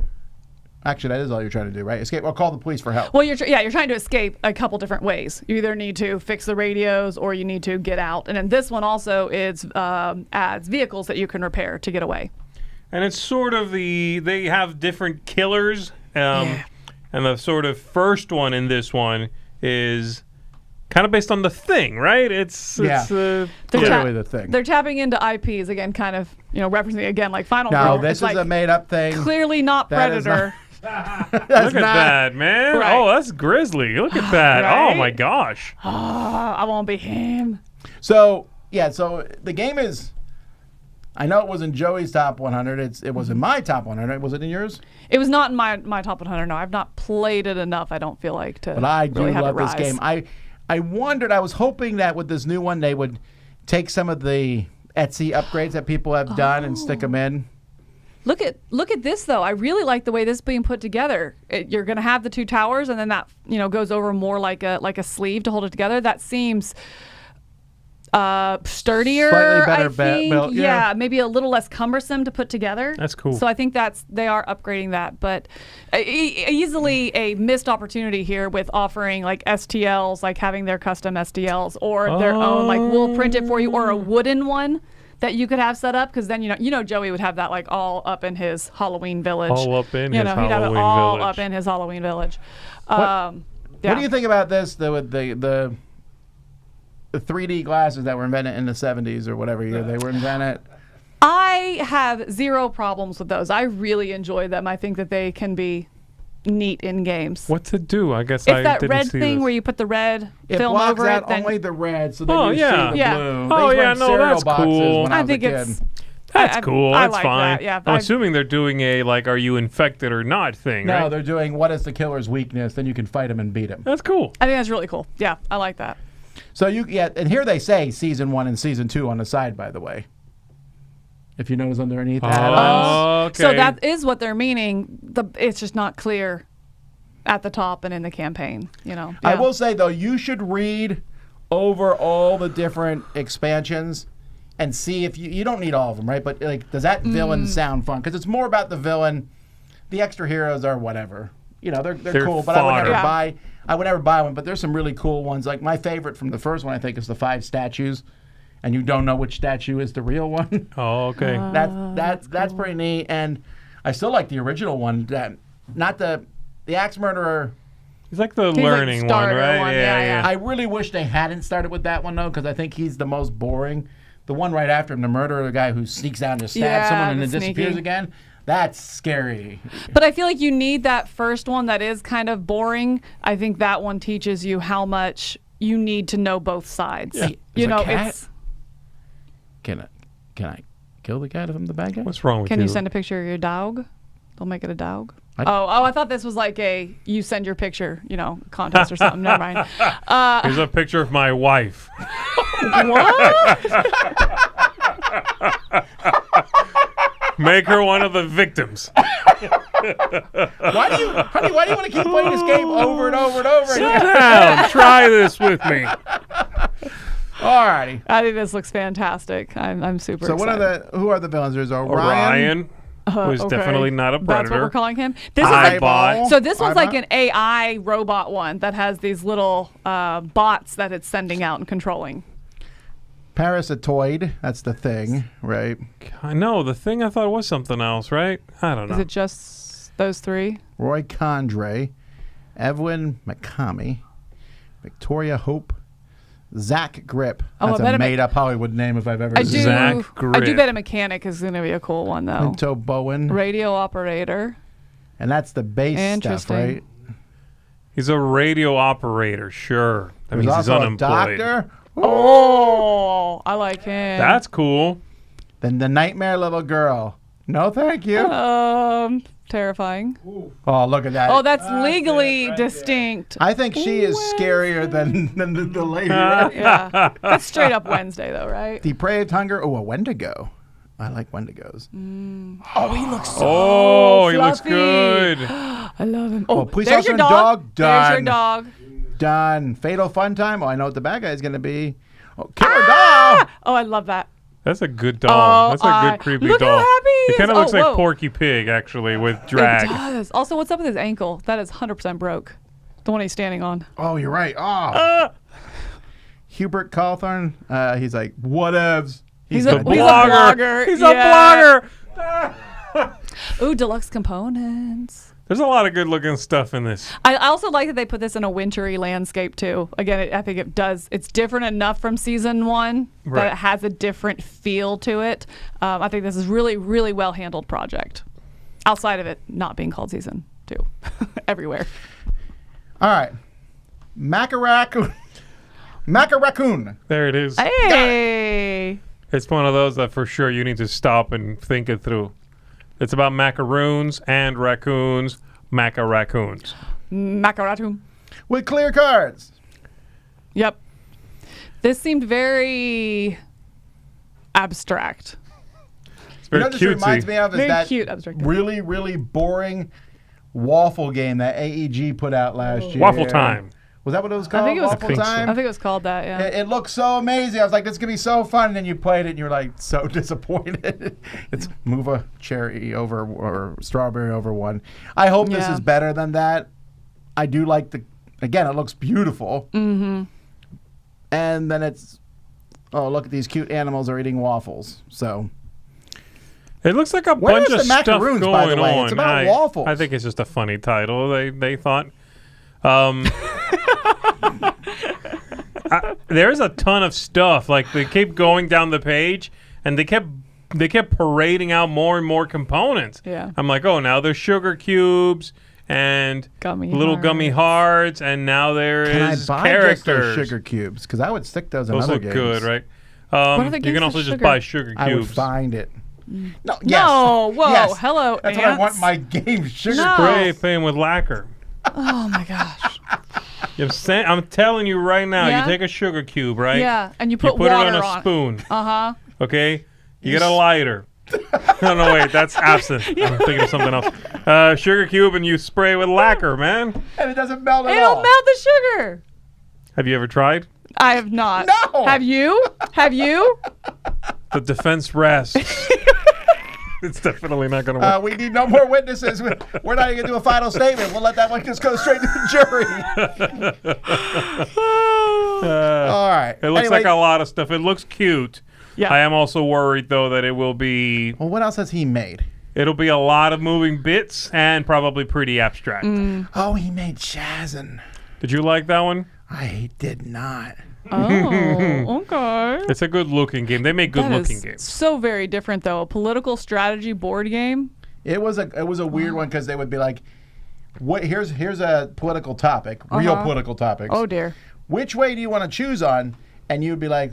Actually, that is all you're trying to do, right? Escape or call the police for help. Well, you're trying to escape a couple different ways. You either need to fix the radios or you need to get out. And then this one also adds vehicles that you can repair to get away. And it's sort of they have different killers. And the sort of first one in this one is kind of based on The Thing, right? It's literally The Thing. They're tapping into IPs again, kind of, referencing again like Final No, Girl. this It's is like a made-up thing. Clearly not That is Predator. Look at that, man. Right. Oh, that's grisly. Look at that. Right? Oh, my gosh. I won't be him. So the game is, I know it was in Joey's top 100. It was in my top 100. Was it in yours? It was not in my top 100. No, I've not played it enough, I don't feel like, to But I do really have love it this rise. game. I wondered, I was hoping that with this new one, they would take some of the Etsy upgrades that people have done and stick them in. Look at this though. I really like the way this is being put together. You're going to have the 2 towers, and then that goes over more like a sleeve to hold it together. That seems sturdier. Slightly better I think. built. Yeah, maybe a little less cumbersome to put together. That's cool. So I think they are upgrading that, but easily a missed opportunity here with offering like STLs, like having their custom STLs or their own, like we'll print it for you, or a wooden one that you could have set up, because then Joey would have that like all up in his Halloween village. All up in his he'd have it Halloween all village. up in his Halloween village. What do you think about this? The 3D glasses that were invented in the 70s or whatever year they were invented. I have 0 problems with those. I really enjoy them. I think that they can be neat in games. What to do? I guess It's I that didn't red see thing this. where you put the red It film blocks over out it. Then only the red, so then Oh, you yeah. see the Yeah. blue. Oh, These yeah, were no, cereal that's boxes cool. when I I was a think kid. it's. That's cool. I That's like fine. that, yeah. I'm assuming they're doing a are you infected or not thing, No, right? they're doing what is the killer's weakness, then you can fight him and beat him. That's cool. I think that's really cool. Yeah, I like that. So and here they say season 1 and season 2 on the side, by the way. If you notice underneath that. Oh, okay. So that is what they're meaning. It's just not clear at the top and in the campaign. I Yeah. will say though, you should read over all the different expansions and see if you don't need all of them, right? But like, does that villain sound fun? Because it's more about the villain. The extra heroes are whatever. They're cool, but fodder. I would never buy one. But there's some really cool ones. Like my favorite from the first one, I think, is the 5 statues, and you don't know which statue is the real one. Oh, okay. That's pretty neat. And I still like the original one. Not the axe murderer. He's like the He's learning like one, starter right? one, yeah. I really wish they hadn't started with that one though, because I think he's the most boring. The one right after him, the murderer, the guy who sneaks out and just stabs someone and then the disappears sneaky. again. That's scary. But I feel like you need that first one that is kind of boring. I think that one teaches you how much you need to know both sides. Yeah. There's a cat? Can I kill the cat if I'm the bad guy? What's wrong with Can you send a picture of your dog? They'll make it a dog. I- I thought this was like you send your picture, contest or something. Never mind. Here's a picture of my wife. What? Make her one of the victims. Why do you want to keep playing this game over and over and over Sit again? down. Try this with me. Alrighty. I think this looks fantastic. I'm super So excited. who are the villains? There's Orion. Orion. who's definitely not a predator. That's what we're calling him. This is so this one's like an AI robot one that has these little bots that it's sending out and controlling. Parasitoid, that's the thing, right? I know, the thing I thought was something else, right? I don't know. Is it just those three? Roy Condrey, Evelyn McCamey, Victoria Hope, Zach Grip. That's a made-up Hollywood name if I've ever seen. Zach Grip. I do bet a mechanic is going to be a cool one, though. Pinto Bowen. Radio operator. And that's the base stuff, right? He's a radio operator, sure. That means he's unemployed. A doctor. Oh, I like him. That's cool. Then the nightmare little girl. No, thank you. Terrifying. Ooh. Oh, look at that. Oh, that's legally distinct. I think she is scarier than the lady. Right? Yeah. That's straight up Wednesday, though, right? Depraved Hunger. Oh, a Wendigo. I like Wendigos. Oh, he looks so he looks good. I love him. Oh, police there's officer your dog. Done. There's your dog. Done. Fatal Fun Time. Oh, I know what the bad guy is going to be. Oh, Killer Doll. Oh, I love that. That's a good doll. That's a good creepy look doll. How happy he it kind of looks like whoa. Porky Pig, actually, with drag. It does. Also, what's up with his ankle? That is 100% broke. The one he's standing on. Oh, you're right. Oh. Hubert Cawthorn. He's like, whatevs. He's a blogger. He's a blogger. Ooh, deluxe components. There's a lot of good-looking stuff in this. I also like that they put this in a wintry landscape, too. Again, I think it does. It's different enough from season 1 that it has a different feel to it. I think this is really, really well-handled project. Outside of it not being called season 2. Everywhere. All right. Macaraccoon. Macaraccoon. There it is. Hey! It's one of those that for sure you need to stop and think it through. It's about macaroons and raccoons. Macaraccoons. Macaraccoon. With clear cards. Yep. This seemed very abstract. It's very cutesy. This reminds me of is very that cute abstract. really, really boring waffle game that AEG put out last year. Waffle Time. Was that what it was called? I think it was Waffle Time? I think it was called that, yeah. It looked so amazing. I was like, this is going to be so fun. And then you played it and you're like so disappointed. It's move a cherry over or strawberry over one. I hope this is better than that. I do like again, it looks beautiful. Mm-hmm. And then it's, oh, look at these cute animals are eating waffles. So. It looks like a bunch of stuff going by the way? on. It's about waffles. I think it's just a funny title. They thought. There's a ton of stuff. Like they keep going down the page, and they kept parading out more and more components. Yeah. I'm like, oh, now there's sugar cubes and gummy hearts, and now there is Can I buy characters. Just those sugar cubes? Because I would stick those in other games. Those look good, right? What are the you games can also with just sugar? buy sugar cubes. I would find it. No, yes. No, whoa, yes. hello, That's ants. what I want my game sugar. No. Spray paint with lacquer. Oh my gosh. I'm telling you right now, Yeah? you take a sugar cube, right? Yeah, and you put it water on a on spoon. Uh-huh. Okay? You get a lighter. No, wait, that's absinthe. I'm thinking of something else. Sugar cube, and you spray with lacquer, man. And it doesn't melt at all. It'll melt the sugar. Have you ever tried? I have not. No. Have you? Have you? The defense rests. It's definitely not going to work. We need no more witnesses. We're not even going to do a final statement. We'll let that one just go straight to the jury. All right. It looks like a lot of stuff. It looks cute. Yeah. I am also worried, though, that it will be... Well, what else has he made? It'll be a lot of moving bits and probably pretty abstract. Oh, he made Shazam. Did you like that one? I did not. Oh, okay. It's a good-looking game. They make good-looking games. So very different, though. A political strategy board game. It was a weird one because they would be like, "What? Here's a political topic, real political topics. Oh dear. Which way do you want to choose on?" And you would be like,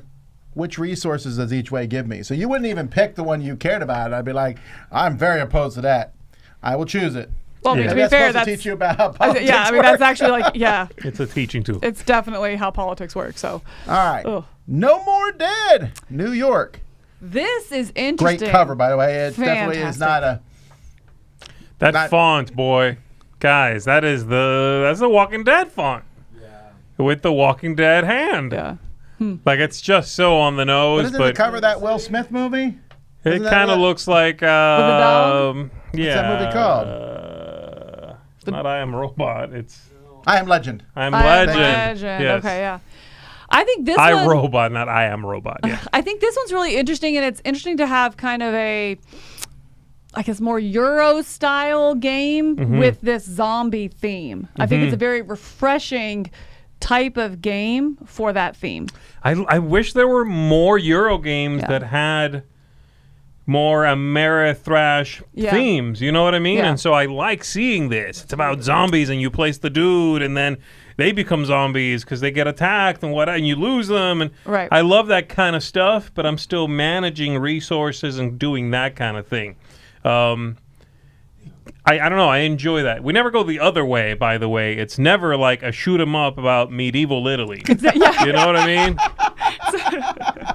"Which resources does each way give me?" So you wouldn't even pick the one you cared about. I'd be like, "I'm very opposed to that. I will choose it." Well, Yeah. to be fair, that's to teach you about how politics yeah. I mean, work. that's actually like It's a teaching tool. It's definitely how politics work. So. All right. Ugh. No More Dead, New York. This is interesting. Great cover, by the way. It definitely is not a. That font, boy, guys, that's the Walking Dead font. Yeah. With the Walking Dead hand. Yeah. Like it's just so on the nose. But isn't the cover that Will Smith movie? It kind of looks like dog? yeah. What's that movie called? It's not I Am Robot. It's I Am Legend. I Am I Am Legend. Legend. Yes. Okay, yeah. I think this I one, Robot, not I Am Robot. Yeah. I think this one's really interesting, and it's interesting to have kind of a, I guess, more Euro style game with this zombie theme. I think it's a very refreshing type of game for that theme. I wish there were more Euro games that had more Amerithrash themes. You know what I mean? Yeah. And so I like seeing this. It's about zombies, and you place the dude, and then they become zombies because they get attacked and you lose them. And Right. I love that kind of stuff, but I'm still managing resources and doing that kind of thing. I don't know. I enjoy that. We never go the other way, by the way. It's never like a shoot 'em up about medieval Italy. You know what I mean?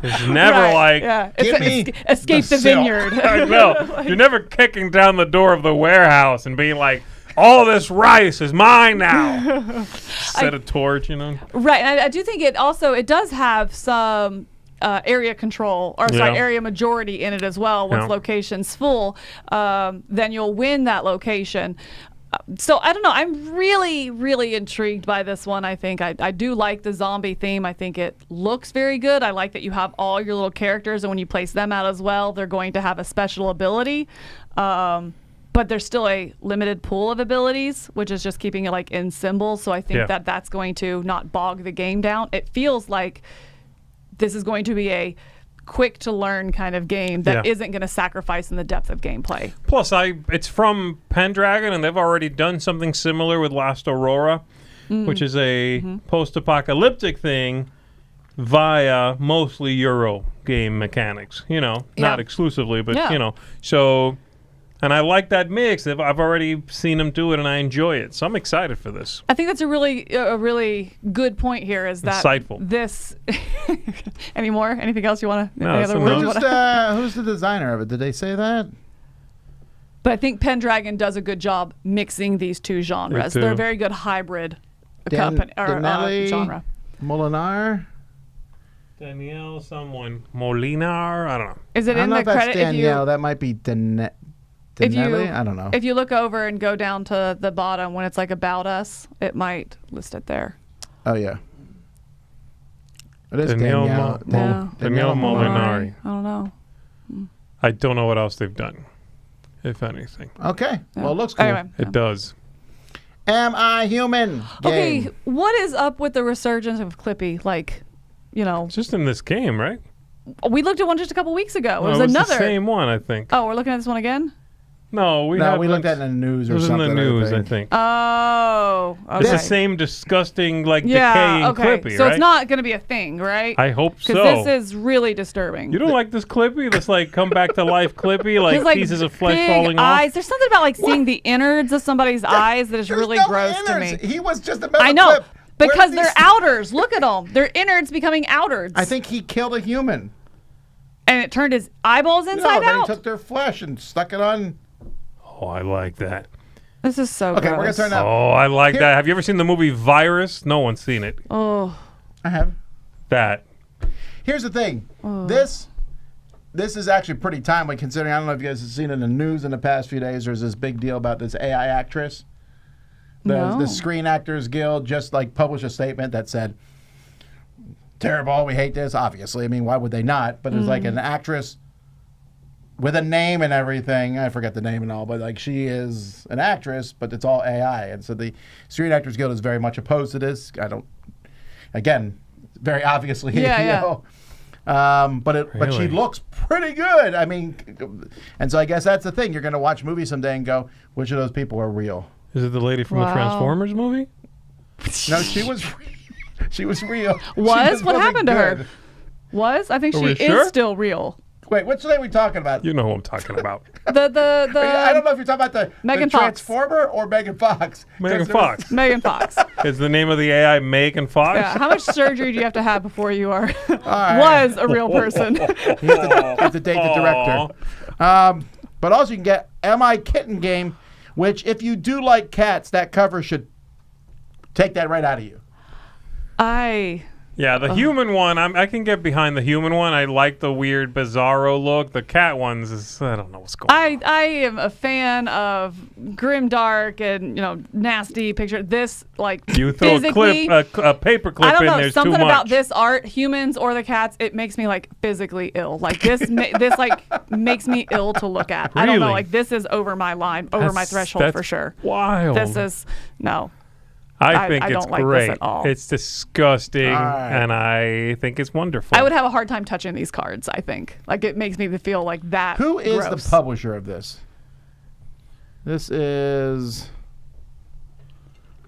It's never like, Escape the silk. vineyard. I know. You're never kicking down the door of the warehouse and being like, all this rice is mine now. Set a torch, you know? Right. And I do think it does have some area control, or sorry, area majority in it as well. Once location's full, then you'll win that location. So I don't know. I'm really, really intrigued by this one. I think I do like the zombie theme. I think it looks very good. I like that you have all your little characters, and when you place them out as well, they're going to have a special ability. But there's still a limited pool of abilities, which is just keeping it like in symbols. So I think that that's going to not bog the game down. It feels like this is going to be a quick to learn kind of game that isn't going to sacrifice in the depth of gameplay. Plus, it's from Pendragon, and they've already done something similar with Last Aurora, which is a post-apocalyptic thing via mostly Euro game mechanics. You know, not exclusively, but you know. So, and I like that mix. I've already seen them do it, and I enjoy it. So I'm excited for this. I think that's a really good point here. Is that insightful? This any more? Anything else you want to? No, any other words? Who's the designer of it? Did they say that? But I think Pendragon does a good job mixing these two genres. They're a very good hybrid company or genre. Molinar? Danielle, someone. Molinar? I don't know. Is it I don't in know the if that's credit? Danielle. That might be Danelli. I don't know. If you look over and go down to the bottom when it's like about us, it might list it there. Oh, yeah. It is Danielle Danielle Molinari. I don't know. I don't know what else they've done, if anything. Okay. Well, it looks cool. Anyway, It does. Am I Human? Okay, Game. what is up with the resurgence of Clippy? Like, you know, It's just in this game, right? we looked at one just a couple weeks ago. It was it was another. the same one, I think. Oh, we're looking at this one again? No, we looked at it in the news or It was something. in the news, I think. Oh, okay. It's the same disgusting, like, Yeah, decaying okay. Clippy, So right? it's not going to be a thing, right? I hope so. Because this is really disturbing. You don't like this Clippy? This, like, come back to life Clippy? Like, His, pieces of flesh big falling eyes. off? There's something about, like, seeing the innards of somebody's eyes that is There's really no gross to innards. me. He was just a metal I know. clip. Where Because did they're these- outers. Look at them. They're innards becoming outers. I think he killed a human. And it turned his eyeballs inside Then he out? took their flesh and stuck it on. Oh, I like that. This is so Okay, gross. we're going to turn that. Oh, I like Here- that. Have you ever seen the movie Virus? No one's seen it. Oh. I have. That. Here's the thing. This is actually pretty timely considering, I don't know if you guys have seen it in the news in the past few days, there's this big deal about this AI actress. The Screen Actors Guild just like published a statement that said, terrible, we hate this, obviously. I mean, why would they not? But it's like an actress with a name and everything. I forget the name and all, but like she is an actress, but it's all AI. And so the Screen Actors Guild is very much opposed to this. Again, very obviously, you know. But she looks pretty good. I mean, and so I guess that's the thing. You're going to watch movies someday and go, which of those people are real? Is it the lady from the Transformers movie? No, she was real. What happened to her? I think she is still real. Wait, which name are we talking about? You know who I'm talking about. The I don't know if you're talking about the Megan Transformer or Megan Fox. Megan Fox. Megan Fox. Is the name of the AI Megan Fox? Yeah. How much surgery do you have to have before you are was a real person? You have to date the director. But also you can get Am I Kitten Game, which if you do like cats, that cover should take that right out of you. Yeah, Yeah, the human one, I can get behind the human one. I like the weird bizarro look. The cat ones is, I don't know what's going on. I am a fan of grimdark and nasty picture. This you throw a paper clip I don't in know, there's something too much. about this art, humans or the cats, it makes me physically ill. This makes me ill to look at. I don't know, Really? this is over my line, over my threshold that's for sure. Wild. This is no. I think I it's don't like great. this at all. It's disgusting, right. and I think it's wonderful. I would have a hard time touching these cards, I think. It makes me feel like that. Who is gross. the publisher of this? This is.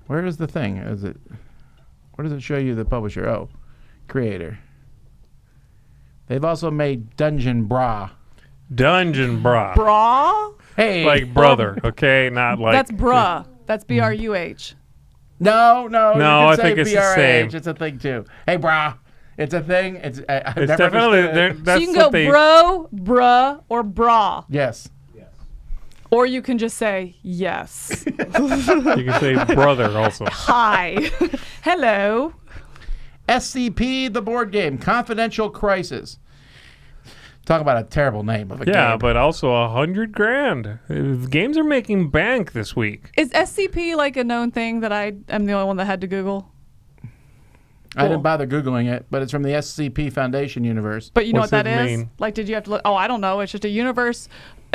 Where is the thing? Is it? Where does it show you the publisher? Oh, creator. They've also made Dungeon Bra. Dungeon Bra. Bra? Hey, Like brother, okay? Not like... That's bruh. That's BRUH. No, I think it's the same. It's a thing too. Hey, brah, it's a thing. It's definitely... So That's you can go bro, bruh, or bra. Yes. Or you can just say yes. You can say brother also. Hi. Hello. SCP, the board game, Confidential Crisis. Talk about a terrible name of a game. Yeah, but also $100,000. Games are making bank this week. Is SCP a known thing that I am the only one that had to Google? I didn't bother Googling it, but it's from the SCP Foundation universe. But you know What's what that it is? mean? Did you have to look? Oh, I don't know. It's just a universe.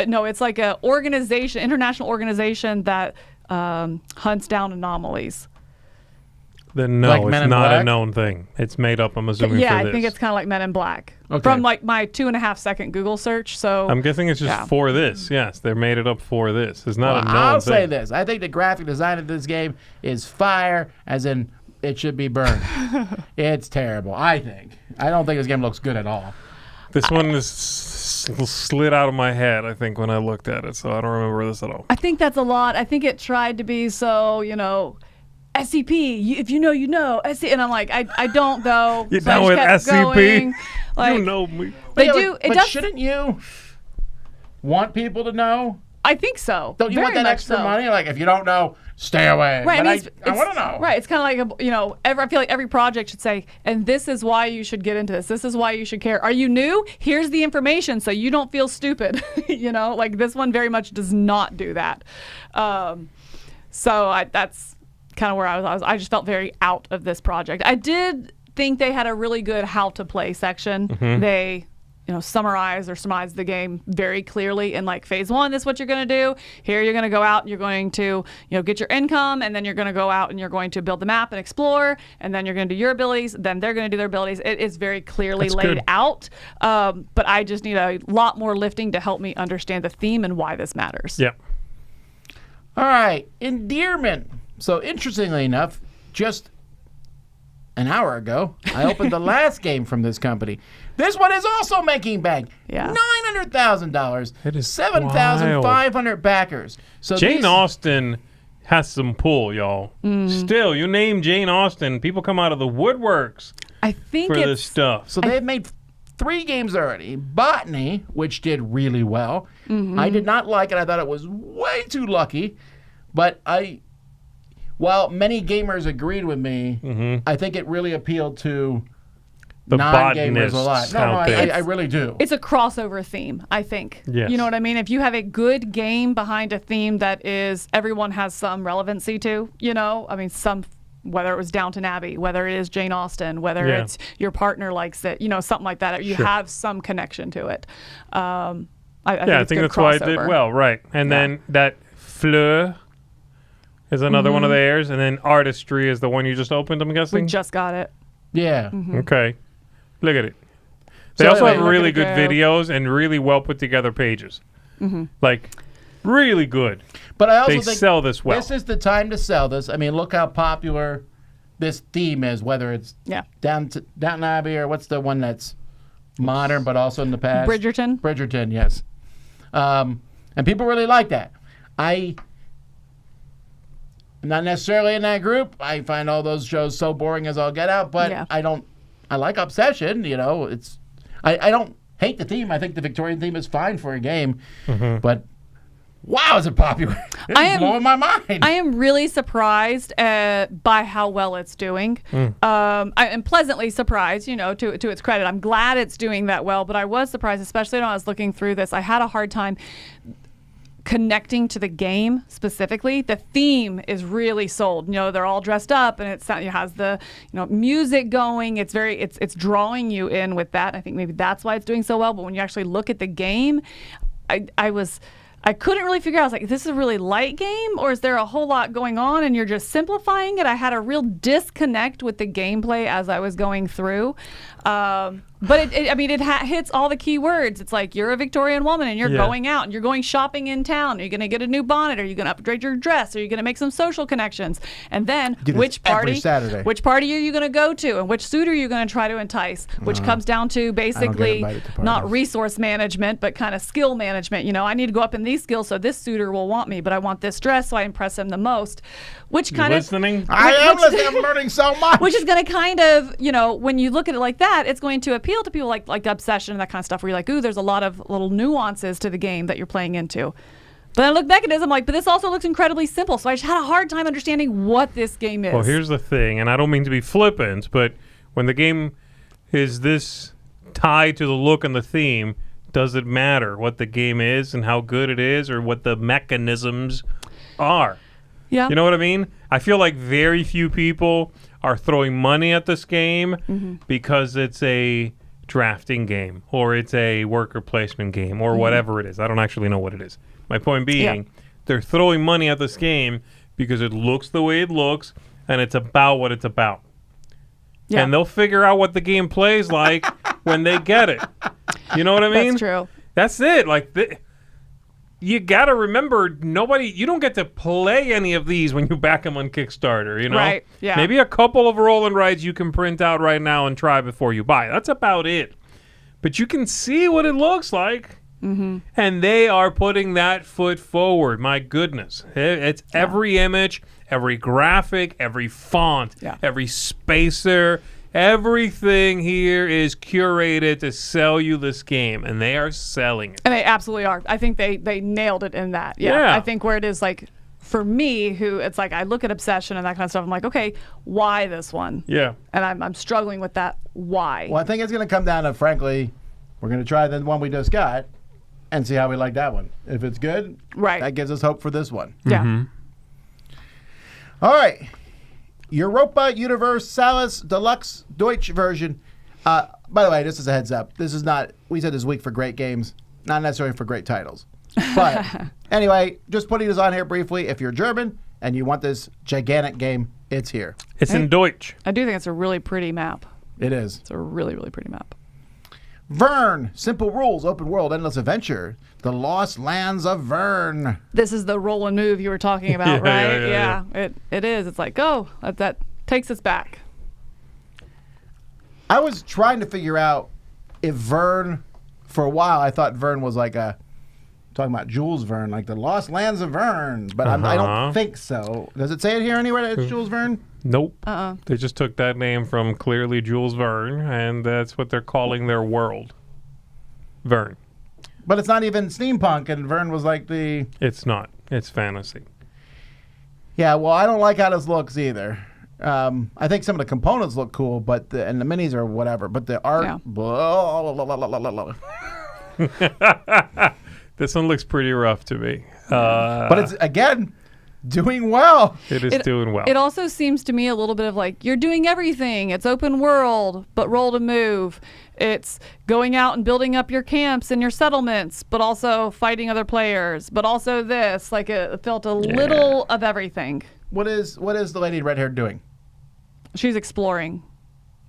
No, it's like a organization, international organization that hunts down anomalies. Then no, Like Men it's in not a Black? known thing. It's made up, I'm assuming, Yeah, for this. I think it's kind of like Men in Black. Okay. From my 2.5 second Google search. So I'm guessing it's just for this. Yes, they made it up for this. It's not a known I'll thing. say this. I think the graphic design of this game is fire, as in it should be burned. It's terrible, I think. I don't think this game looks good at all. This one is slid out of my head, I think, when I looked at it, so I don't remember this at all. I think that's a lot. I think it tried to be so, SCP, if you know, you know. And I'm like, I don't, though. You So I down just with kept SCP? going. You know me. They Yeah, do. It but does. shouldn't you want people to know? I think so. Don't you Very want that much extra so. money? Like, if you don't know, stay away. Right, But I I want to know. Right, it's kind of like I feel like every project should say, and this is why you should get into this. This is why you should care. Are you new? Here's the information so you don't feel stupid. This one very much does not do that. That's kind of where I was. I just felt very out of this project. I did think they had a really good how to play section. Mm-hmm. They summarize or surmise the game very clearly in phase 1. This is what you're going to do. Here you're going to go out and you're going to get your income, and then you're going to go out and you're going to build the map and explore, and then you're going to do your abilities, then they're going to do their abilities. It is very clearly That's laid good. out, but I just need a lot more lifting to help me understand the theme and why this matters. Yeah. All right, Endearment. So interestingly enough, just an hour ago, I opened the last game from this company. This one is also making bank. Yeah. $900,000. It is 7,500 backers. So Jane Austen has some pull, y'all. Still, you name Jane Austen, people come out of the woodworks I think for it's this stuff. So they've made 3 games already. Botany, which did really well. I did not like it. I thought it was way too lucky. But while many gamers agreed with me, I think it really appealed to The non-gamers a lot. botanists No, out there. I really do. It's a crossover theme, I think. Yes. You know what I mean? If you have a good game behind a theme that everyone has some relevancy to, whether it was Downton Abbey, whether it is Jane Austen, whether it's your partner likes it, something like that. You have some connection to it. I think that's good why it did crossover. well, right. And then that Fleur is another one of theirs, and then Artistry is the one you just opened, I'm We guessing? just got it. Yeah. Okay. Look at it. They So also anyway, have look really at good it go. videos and really well put together pages. Really good. But I also They think sell this well. this is the time to sell this. I mean, look how popular this theme is, whether it's Downton Abbey or what's the one that's modern but also in the past? Bridgerton? Bridgerton, yes. And people really like that. I'm not necessarily in that group. I find all those shows so boring as all get out, but I like Obsession, I don't hate the theme. I think the Victorian theme is fine for a game, but Wow, is it popular? It's blowing my mind. I am really surprised by how well it's doing. I am pleasantly surprised, to its credit. I'm glad it's doing that well, but I was surprised, especially when I was looking through this. I had a hard time connecting to the game specifically. The theme is really sold. They're all dressed up, and it has the music going. It's drawing you in with that. I think maybe that's why it's doing so well. But when you actually look at the game, I couldn't really figure out. I was like, is this a really light game, or is there a whole lot going on and you're just simplifying it? I had a real disconnect with the gameplay as I was going through. But it hits all the key words. It's like you're a Victorian woman and you're going out and you're going shopping in town. Are you going to get a new bonnet? Are you going to upgrade your dress? Are you going to make some social connections? And then which party are you going to go to, and which suitor are you going to try to entice? Which comes down to basically not resource management, but kind of skill management. I need to go up in these skills so this suitor will want me, but I want this dress so I impress him the most. Which kind of listening? I am listening. I'm learning so much. Which is going to kind of, when you look at it like that, it's going to appeal to people like Obsession and that kind of stuff, where you're like, ooh, there's a lot of little nuances to the game that you're playing into. But then I look back at this, I'm like, but this also looks incredibly simple. So I just had a hard time understanding what this game is. Well, here's the thing, and I don't mean to be flippant, but when the game is this tied to the look and the theme, does it matter what the game is and how good it is, or what the mechanisms are? Yeah. You know what I mean? I feel like very few people are throwing money at this game because it's a drafting game, or it's a worker placement game, or whatever it is. I don't actually know what it is. My point being, they're throwing money at this game because it looks the way it looks, and it's about what it's about. Yeah. And they'll figure out what the game plays like when they get it. You know what I mean? That's true. That's it. Like, you got to remember, you don't get to play any of these when you back them on Kickstarter, Right, yeah. Maybe a couple of roll and rides you can print out right now and try before you buy. That's about it. But you can see what it looks like. And they are putting that foot forward. My goodness. It's every image, every graphic, every font, every spacer. Everything here is curated to sell you this game, and they are selling it. And they absolutely are. I think they nailed it in that. Yeah. I think where it is, like, for me, who it's like I look at Obsession and that kind of stuff, I'm like, okay, why this one? Yeah. And I'm struggling with that why. Well, I think it's going to come down to, frankly, we're going to try the one we just got and see how we like that one. If it's good, that gives us hope for this one. Yeah. All right. Europa Universalis Deluxe Deutsch version. By the way, just as a heads up, this is not, we said this week for great games, not necessarily for great titles. But anyway, just putting this on here briefly. If you're German and you want this gigantic game, it's here. It's in Deutsch. I do think it's a really pretty map. It is. It's a really, really pretty map. VERNE, simple rules, open world, endless adventure. The Lost Lands of VERNE. This is the roll and move you were talking about, right? Yeah. It is. It's like, oh, that takes us back. I was trying to figure out if VERNE, for a while, I thought VERNE was like talking about Jules Verne, like the Lost Lands of VERNE, but I don't think so. Does it say it here anywhere that it's Jules Verne? Nope. They just took that name from clearly Jules Verne, and that's what they're calling their world. VERNE. But it's not even steampunk, and VERNE was like the... It's not. It's fantasy. Yeah, well, I don't like how this looks either. I think some of the components look cool, and the minis are whatever, but the art... Yeah. Blah, blah, blah, blah. This one looks pretty rough to me. But it's, again... doing well. It is doing well. It also seems to me a little bit of like, you're doing everything. It's open world, but roll to move. It's going out and building up your camps and your settlements, but also fighting other players, but also this. Like, it felt a little of everything. What is the lady in red hair doing? She's exploring.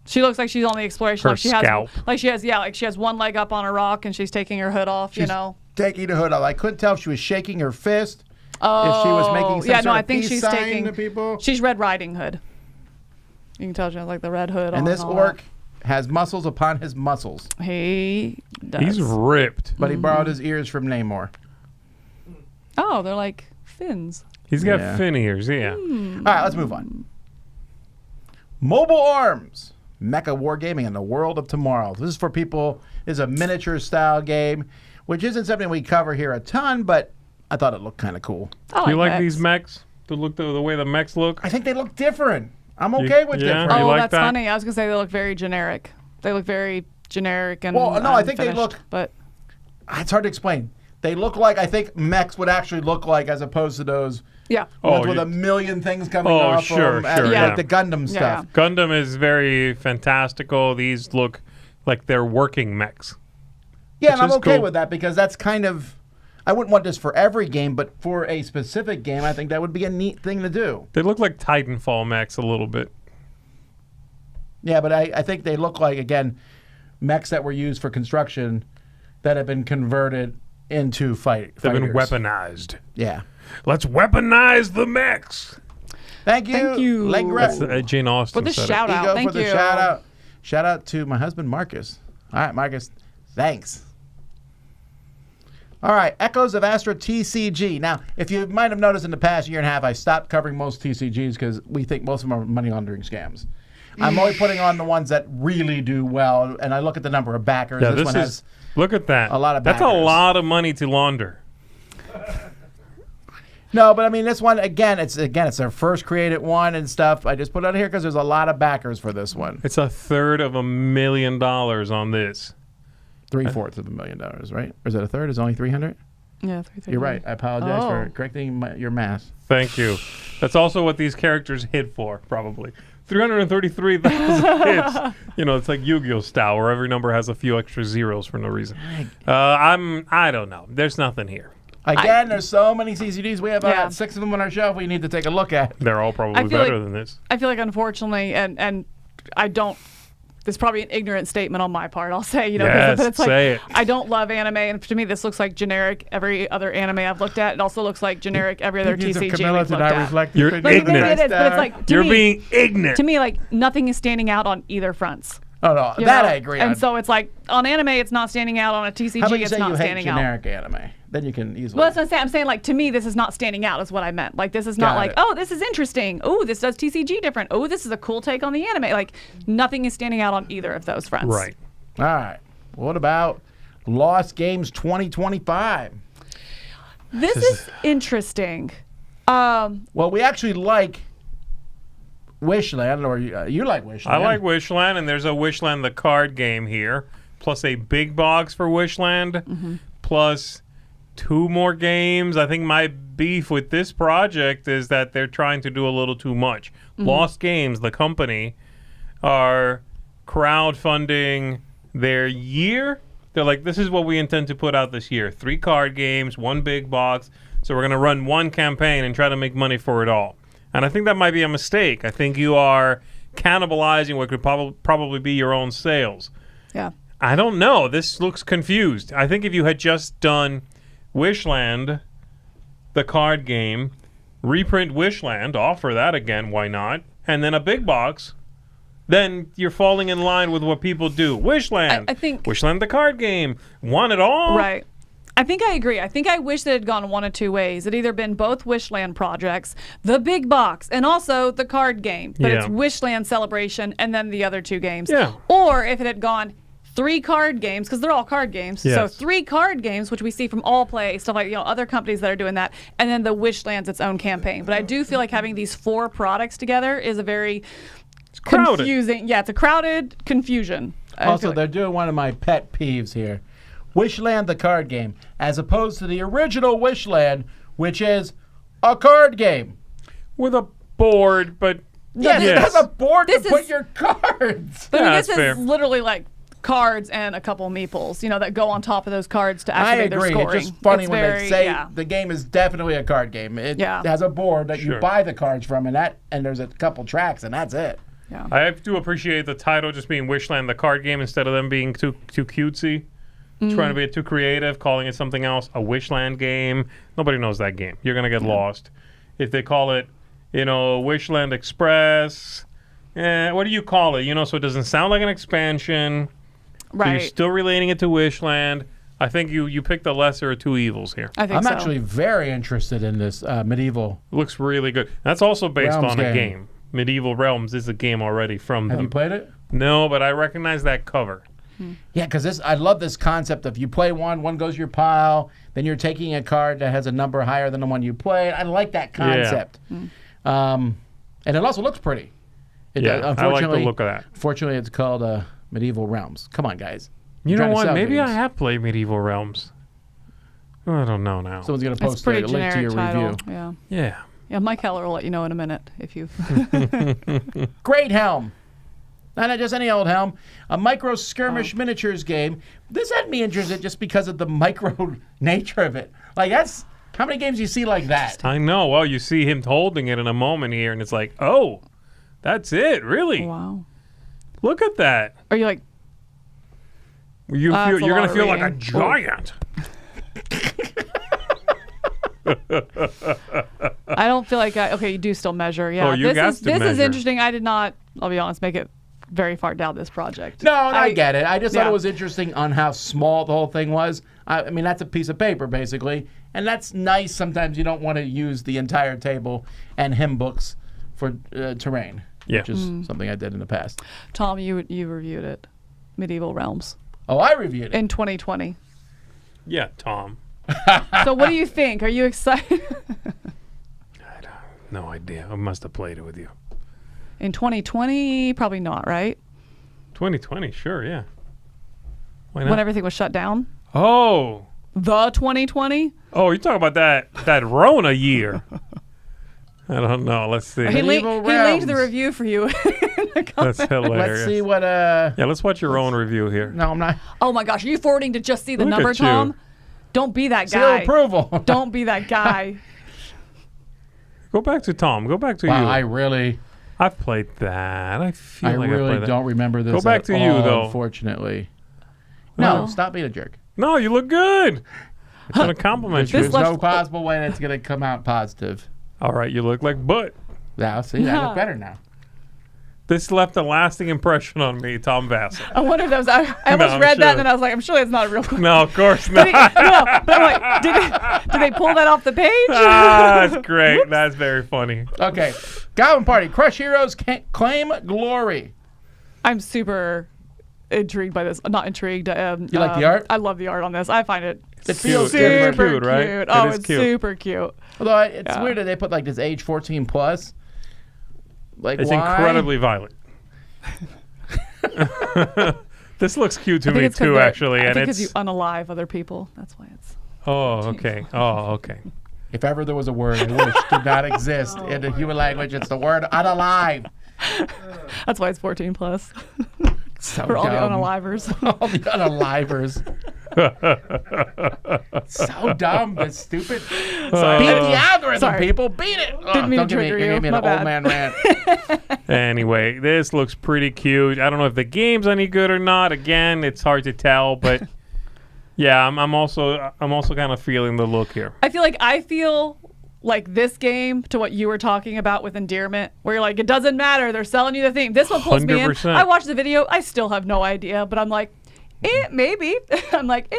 She looks like she's on the exploration. Her scalp. She has one leg up on a rock and she's taking her hood off, she's taking the hood off. I couldn't tell if she was shaking her fist. If she was making some sort of peace sign to people. She's Red Riding Hood. You can tell she has like the red hood on. And this orc has muscles upon his muscles. He does. He's ripped. But he borrowed his ears from Namor. Oh, they're like fins. He's got fin ears, yeah. All right, let's move on. Mobile Arms. Mecha Wargaming in the World of Tomorrow. This is for people, it's a miniature style game, which isn't something we cover here a ton, but I thought it looked kind of cool. You like mechs. these mechs? The way the mechs look? I think they look different. I'm okay with yeah? different. You Oh, like that's that? funny. I was gonna say they look very generic. They look very generic and Well, no, I think they unfinished, look- But It's hard to explain. They look like I think mechs would actually look like, as opposed to those yeah, ones Oh, with you- a million things coming Oh, off sure, them, sure, like yeah. the Gundam stuff. Gundam is very fantastical. These look like they're working mechs. Yeah, Which and I'm is okay cool. with that because that's kind of. I wouldn't want this for every game, but for a specific game, I think that would be a neat thing to do. They look like Titanfall mechs a little bit. Yeah, but I think they look like, again, mechs that were used for construction that have been converted into They've fighters. been weaponized. Yeah. Let's weaponize the mechs. Thank you. Thank you. Legret. That's Jane Austen for the said it. shout out. Ego Thank for the you. shout out. Shout out to my husband, Marcus. All right, Marcus. Thanks. All right, Echoes of Astra TCG. Now, if you might have noticed in the past year and a half, I stopped covering most TCGs because we think most of them are money laundering scams. I'm only putting on the ones that really do well, and I look at the number of backers. Yeah, this one this has is. Look at that. a lot of That's a backers. lot of money to launder. No, but I mean, this one, again, it's their first created one and stuff. I just put it on here because there's a lot of backers for this one. It's $350,000 on this. 3/4 of $1,000,000, right? Or is it a third? Is it only 300? Yeah, 330. You're right. I apologize for Oh. correcting your math. Thank you. That's also what these characters hit for, probably. 333,000 hits. You know, it's like Yu-Gi-Oh style, where every number has a few extra zeros for no reason. I don't know. There's nothing here. Again, there's so many CCDs. We have Yeah. 6 of them on our shelf we need to take a look at. They're all probably feel better like- than this. I feel like, unfortunately, and I don't. This is probably an ignorant statement on my part. I'll say, Yes, but it's like say it. I don't love anime, and to me, this looks like generic every other anime I've looked at. It also looks like generic every other Opinions of TCG Camilla we've did looked not at. reflect You're the opinions of ignorant. It is, but it's Star. like to You're me, being ignorant. to me, like nothing is standing out on either fronts. Oh, no, you that know? I agree And on. so it's like on anime, it's not standing out. On a TCG, How about you it's say not you hate standing out. generic anime? Then you can easily. Well, that's what I'm saying. I'm saying, like, to me, this is not standing out, is what I meant. Like, this is not Got like, it. oh, this is interesting. Oh, this does TCG different. Oh, this is a cool take on the anime. Like, nothing is standing out on either of those fronts. Right. All right. What about Lost Games 2025? This is interesting. Well, we actually like Wishland, or you like Wishland. I like Wishland, and there's a Wishland the card game here, plus a big box for Wishland, plus 2 more games. I think my beef with this project is that they're trying to do a little too much. Lost Games, the company, are crowdfunding their year. They're like, this is what we intend to put out this year. 3 card games, 1 big box. So we're going to run 1 campaign and try to make money for it all. And I think that might be a mistake. I think you are cannibalizing what could probably be your own sales. Yeah. I don't know. This looks confused. I think if you had just done Wishland, the card game, reprint Wishland, offer that again, why not? And then a big box, then you're falling in line with what people do. Wishland. I think- Wishland, the card game. Want it all? Right. I think I agree. I think I wish that it had gone one of 2 ways. It either been both Wishland projects, the big box, and also the card game. But it's Yeah. Wishland Celebration and then the other 2 games. Yeah. Or if it had gone 3 card games, because they're all card games. So Yes. 3 card games, which we see from All Play, stuff like other companies that are doing that, and then the Wishland's its own campaign. But I do feel like having these 4 products together is a very crowded. confusing. Yeah, it's a crowded confusion. I Also, feel like. they're doing one of my pet peeves here. Wishland, the card game, as opposed to the original Wishland, which is a card game. With a board, but Yes, yes. it has a board to This put is- your cards. But Yeah, this that's is fair. literally like cards and a couple meeples, that go on top of those cards to I activate their agree. scoring. It's just funny It's when very- they say yeah. the game is definitely a card game. It Yeah. has a board that you Sure. buy the cards from, and there's a couple tracks, and that's it. Yeah. I do appreciate the title just being Wishland, the card game, instead of them being too cutesy. Trying to be too creative, calling it something else, a Wishland game. Nobody knows that game. You're going to get lost. If they call it, Wishland Express, what do you call it? So it doesn't sound like an expansion. So you're Right. still relating it to Wishland. I think you picked the lesser of 2 evils here. I think I'm so. actually very interested in this medieval. It looks really good. That's also based Realms on a game. game. Medieval Realms is a game already from Have them. you played it? No, but I recognize that cover. Yeah, because I love this concept of you play one goes your pile, then you're taking a card that has a number higher than the one you played. I like that concept. And it also looks pretty. I like the look of that. Fortunately, it's called Medieval Realms. Come on, guys. You know what? Maybe I have played Medieval Realms. I don't know now. Someone's going to post a link to your title. review. Yeah. Yeah, Mike Heller will let you know in a minute if you. Greathelm. Not just any old helm. A micro skirmish miniatures game. This had me interested just because of the micro nature of it. Like, that's... How many games do you see like that? I know. Well, you see him holding it in a moment here, and it's like, oh, that's it? Really? Wow. Look at that. Are you like... You're going to feel like a giant. I don't feel like okay, you do still measure. Yeah. Oh, you got to measure. This is interesting. I did not, I'll be honest, make it very far down this project. No, I get it. I just thought it was interesting on how small the whole thing was. I mean, that's a piece of paper, basically. And that's nice. Sometimes you don't want to use the entire table and hymn books for terrain, which is something I did in the past. Tom, you reviewed it. Medieval Realms. Oh, I reviewed it. In 2020. Yeah, Tom. So what do you think? Are you excited? I don't no idea. I must have played it with you. In 2020, probably not, right? 2020, sure, yeah. Why not? When everything was shut down? Oh. The 2020? Oh, you're talking about that Rona year. I don't know. Let's see. He linked the review for you. That's hilarious. Let's see what... Yeah, let's watch your own review here. No, I'm not. Oh my gosh, are you forwarding to just see the number, Tom? Don't be that Seal guy. approval. Don't be that guy. Go back to Tom. Go back to you. I've played that. I feel I like really don't remember this. Go back to you, though. Unfortunately. No. No, stop being a jerk. No, you look good. I'm going to compliment you. There's no possible way that's going to come out positive. All right, you look like butt. Yeah, see, I look better now. This left a lasting impression on me, Tom Vassell. I wonder if that was... I almost read that, and then I was like, I'm sure that's not a real question. No, of course not. But I'm like, did they pull that off the page? That's great. That's very funny. Okay. Goblin Party. Crush heroes, claim glory. I'm super intrigued by this. Not intrigued. You like the art? I love the art on this. I find it feels super cute, right? cute. Oh, it's cute. super cute. Although it's weird that they put like this age 14 plus. Like, it's why? incredibly violent. This looks cute to me too, actually. I think because you unalive other people. That's why it's... Oh, okay. Oh, okay. If ever there was a word I wish did not exist in the human language, it's the word unalive. That's why it's 14 plus. So For all the dumb. unalivers. All the unalivers. So dumb, this stupid. Beat the algorithm, people. Beat it. Didn't mean to trigger you. Give me an My old bad. man rant. Anyway, this looks pretty cute. I don't know if the game's any good or not. Again, it's hard to tell, but yeah, I'm also kind of feeling the look here. I feel like this game to what you were talking about with Endearment, where you're like, it doesn't matter. They're selling you the thing. This one pulls me in. 100%. I watched the video. I still have no idea, but I'm like, maybe. I'm like,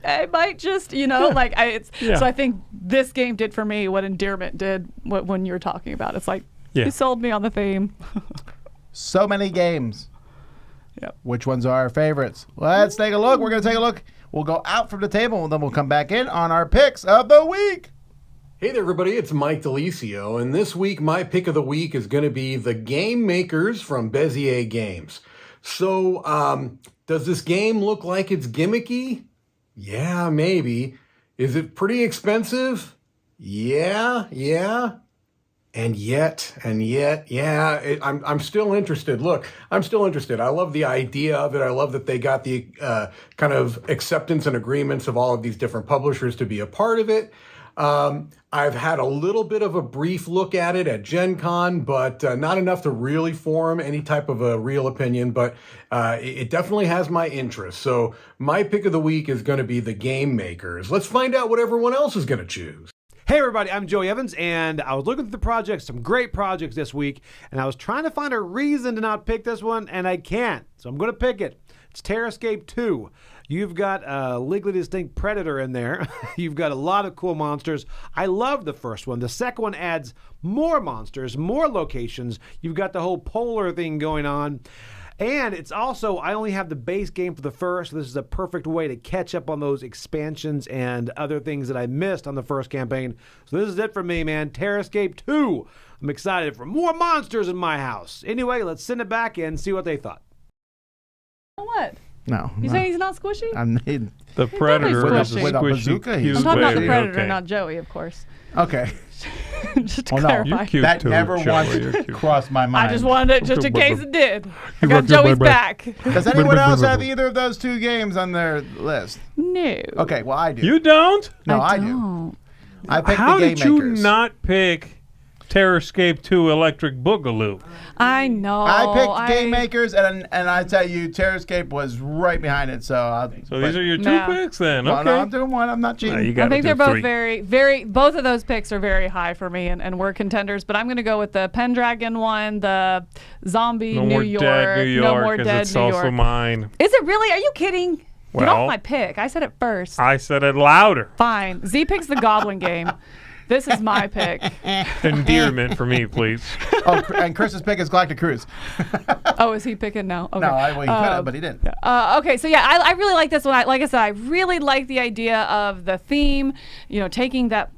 I might just, So I think this game did for me what Endearment did when you were talking about. It's like, you sold me on the theme. So many games. Yep. Which ones are our favorites? Let's take a look. We're going to take a look. We'll go out from the table, and then we'll come back in on our picks of the week. Hey there, everybody. It's Mike Delisio, and this week my pick of the week is going to be the Game Makers from Bezier Games. So, does this game look like it's gimmicky? Yeah, maybe. Is it pretty expensive? Yeah. And yet, yeah, I'm still interested. Look, I'm still interested. I love the idea of it. I love that they got the kind of acceptance and agreements of all of these different publishers to be a part of it. I've had a little bit of a brief look at it at Gen Con, but not enough to really form any type of a real opinion, but it definitely has my interest. So my pick of the week is going to be the Game Makers. Let's find out what everyone else is going to choose. Hey everybody, I'm Joey Evans, and I was looking through the projects, some great projects this week, and I was trying to find a reason to not pick this one, and I can't, so I'm going to pick it. It's Terrorscape 2. You've got a legally distinct predator in there. You've got a lot of cool monsters. I love the first one. The second one adds more monsters, more locations. You've got the whole polar thing going on. And it's also, I only have the base game for the first, so this is a perfect way to catch up on those expansions and other things that I missed on the first campaign. So this is it for me, man. Terrorscape 2. I'm excited for more monsters in my house. Anyway, let's send it back and see what they thought. What? No. You saying he's not squishy? The Predator is squishy. With a bazooka, he's I'm talking about the baby. Predator, Okay. not Joey, of course. Okay. Just to Oh, no. clarify. You're cute That too, never Joey, once you're cute. crossed my mind. I just wanted it just in case it did. I got rocked your Joey's boy, bro. back. Does anyone else have either of those two games on their list? No. Okay, well, I do. You don't? No, I do. don't. I picked How the Game did you Makers. not pick Terrorscape 2 Electric Boogaloo? I know. I picked Game Makers, and I tell you, Terrorscape was right behind it. So These are your two No. picks then. Well, Okay. no, I'm doing one. I'm not cheating. You I gotta think do they're both three. very, both of those picks are very high for me and were contenders, but I'm going to go with the Pendragon one, the Zombie No New more York. dead New No York, more 'cause dead it's New also York. mine. Is it really? Are you kidding? Get Well- off my pick. I said it first. I said it louder. Fine. Z picks the Goblin game. This is my pick. Endearment for me, please. Oh, and Chris's pick is Galactic Cruise. Oh, is he picking now? Okay. No, he could have, but he didn't. Okay, so yeah, I really like this one. Like I said, I really like the idea of the theme, taking that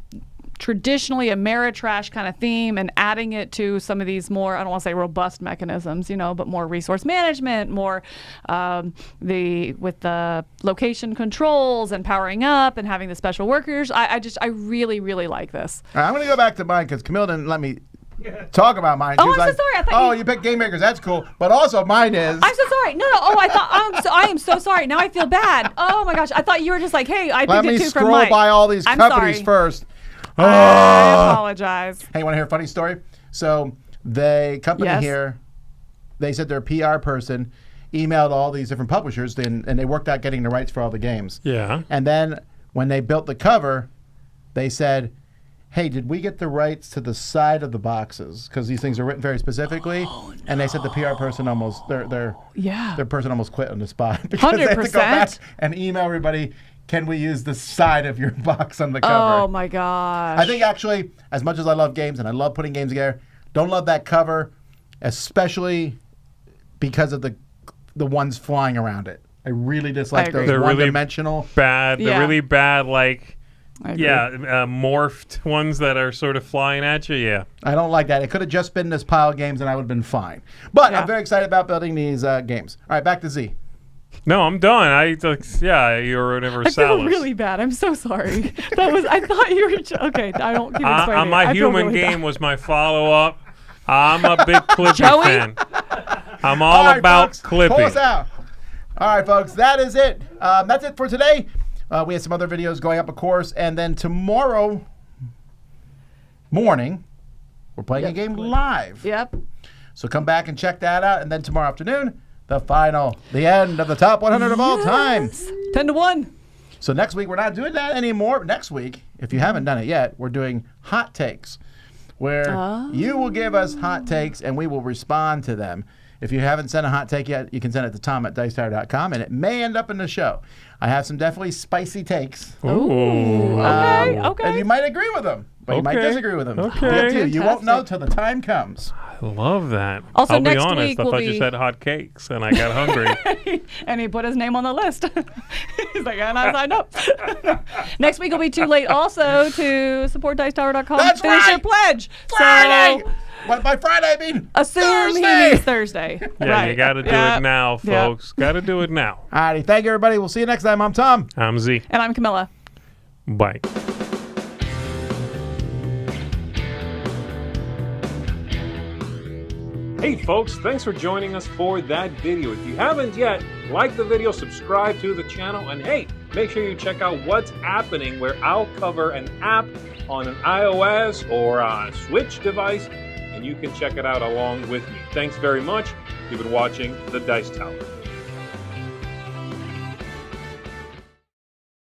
traditionally Ameritrash kind of theme and adding it to some of these more, I don't want to say robust mechanisms, but more resource management, more with the location controls and powering up and having the special workers. I really, really like this. All right, I'm going to go back to mine because Camille didn't let me talk about mine. Oh, She was I'm so like, sorry. I thought you picked Game Makers. That's cool. But also mine is. I'm so sorry. No. Oh, I am so sorry. Now I feel bad. Oh my gosh. I thought you were just like, hey, I Let picked me it too from scroll Mike. by all these I'm companies sorry. first. I apologize. Hey, want to hear a funny story? So the company Yes. here, they said their PR person emailed all these different publishers and they worked out getting the rights for all the games. Yeah. And then when they built the cover, they said, hey, did we get the rights to the side of the boxes? Because these things are written very specifically. No. And they said the PR person almost, their person almost quit on the spot. Because they had to go 100%. back and email everybody, can we use the side of your box on the cover? Oh my gosh. I think actually, as much as I love games and I love putting games together, don't love that cover, especially because of the ones flying around it. I really dislike agree. those They're really one-dimensional. Bad. Yeah. The really bad, like, I agree. morphed ones that are sort of flying at you. Yeah. I don't like that. It could have just been this pile of games and I would have been fine. But Yeah. I'm very excited about building these games. All right, back to Z. No, I'm done. You're I Universalis. feel really bad. I'm so sorry. I thought you were okay. I don't keep explaining. My I feel human really game bad. was my follow-up. I'm a big Clippy Joey? fan. I'm all right, about folks, pull us Clippy. out. All right, folks, that is it. That's it for today. We have some other videos going up, of course, and then tomorrow morning, we're playing a game live. Yep. So come back and check that out, and then tomorrow afternoon, the end of the top 100 of all time. 10-1. So next week, we're not doing that anymore. Next week, if you haven't done it yet, we're doing hot takes, where you will give us hot takes, and we will respond to them. If you haven't sent a hot take yet, you can send it to tom@dicetower.com, and it may end up in the show. I have some definitely spicy takes. Ooh. Okay. And you might agree with them, but you might Okay. disagree with them. Okay. It's up to you. You won't know Fantastic. till the time comes. I love that. Also, I'll be next honest. week I will thought you be- said hot cakes, and I got hungry. And he put his name on the list. He's like, and I signed up. Next week will be too late also to support DiceTower.com. That's Finish your right. pledge. Friday! So What, by Friday, I mean assume Thursday! he means Thursday. Yeah, right. you got to do it now, folks. Got to do it now. All righty. Thank you, everybody. We'll see you next time. I'm Tom. I'm Z. And I'm Camilla. Bye. Hey folks, thanks for joining us for that video. If you haven't yet, like the video, subscribe to the channel, and hey, make sure you check out what's happening, where I'll cover an app on an iOS or a Switch device, and you can check it out along with me. Thanks very much. You've been watching The Dice Tower.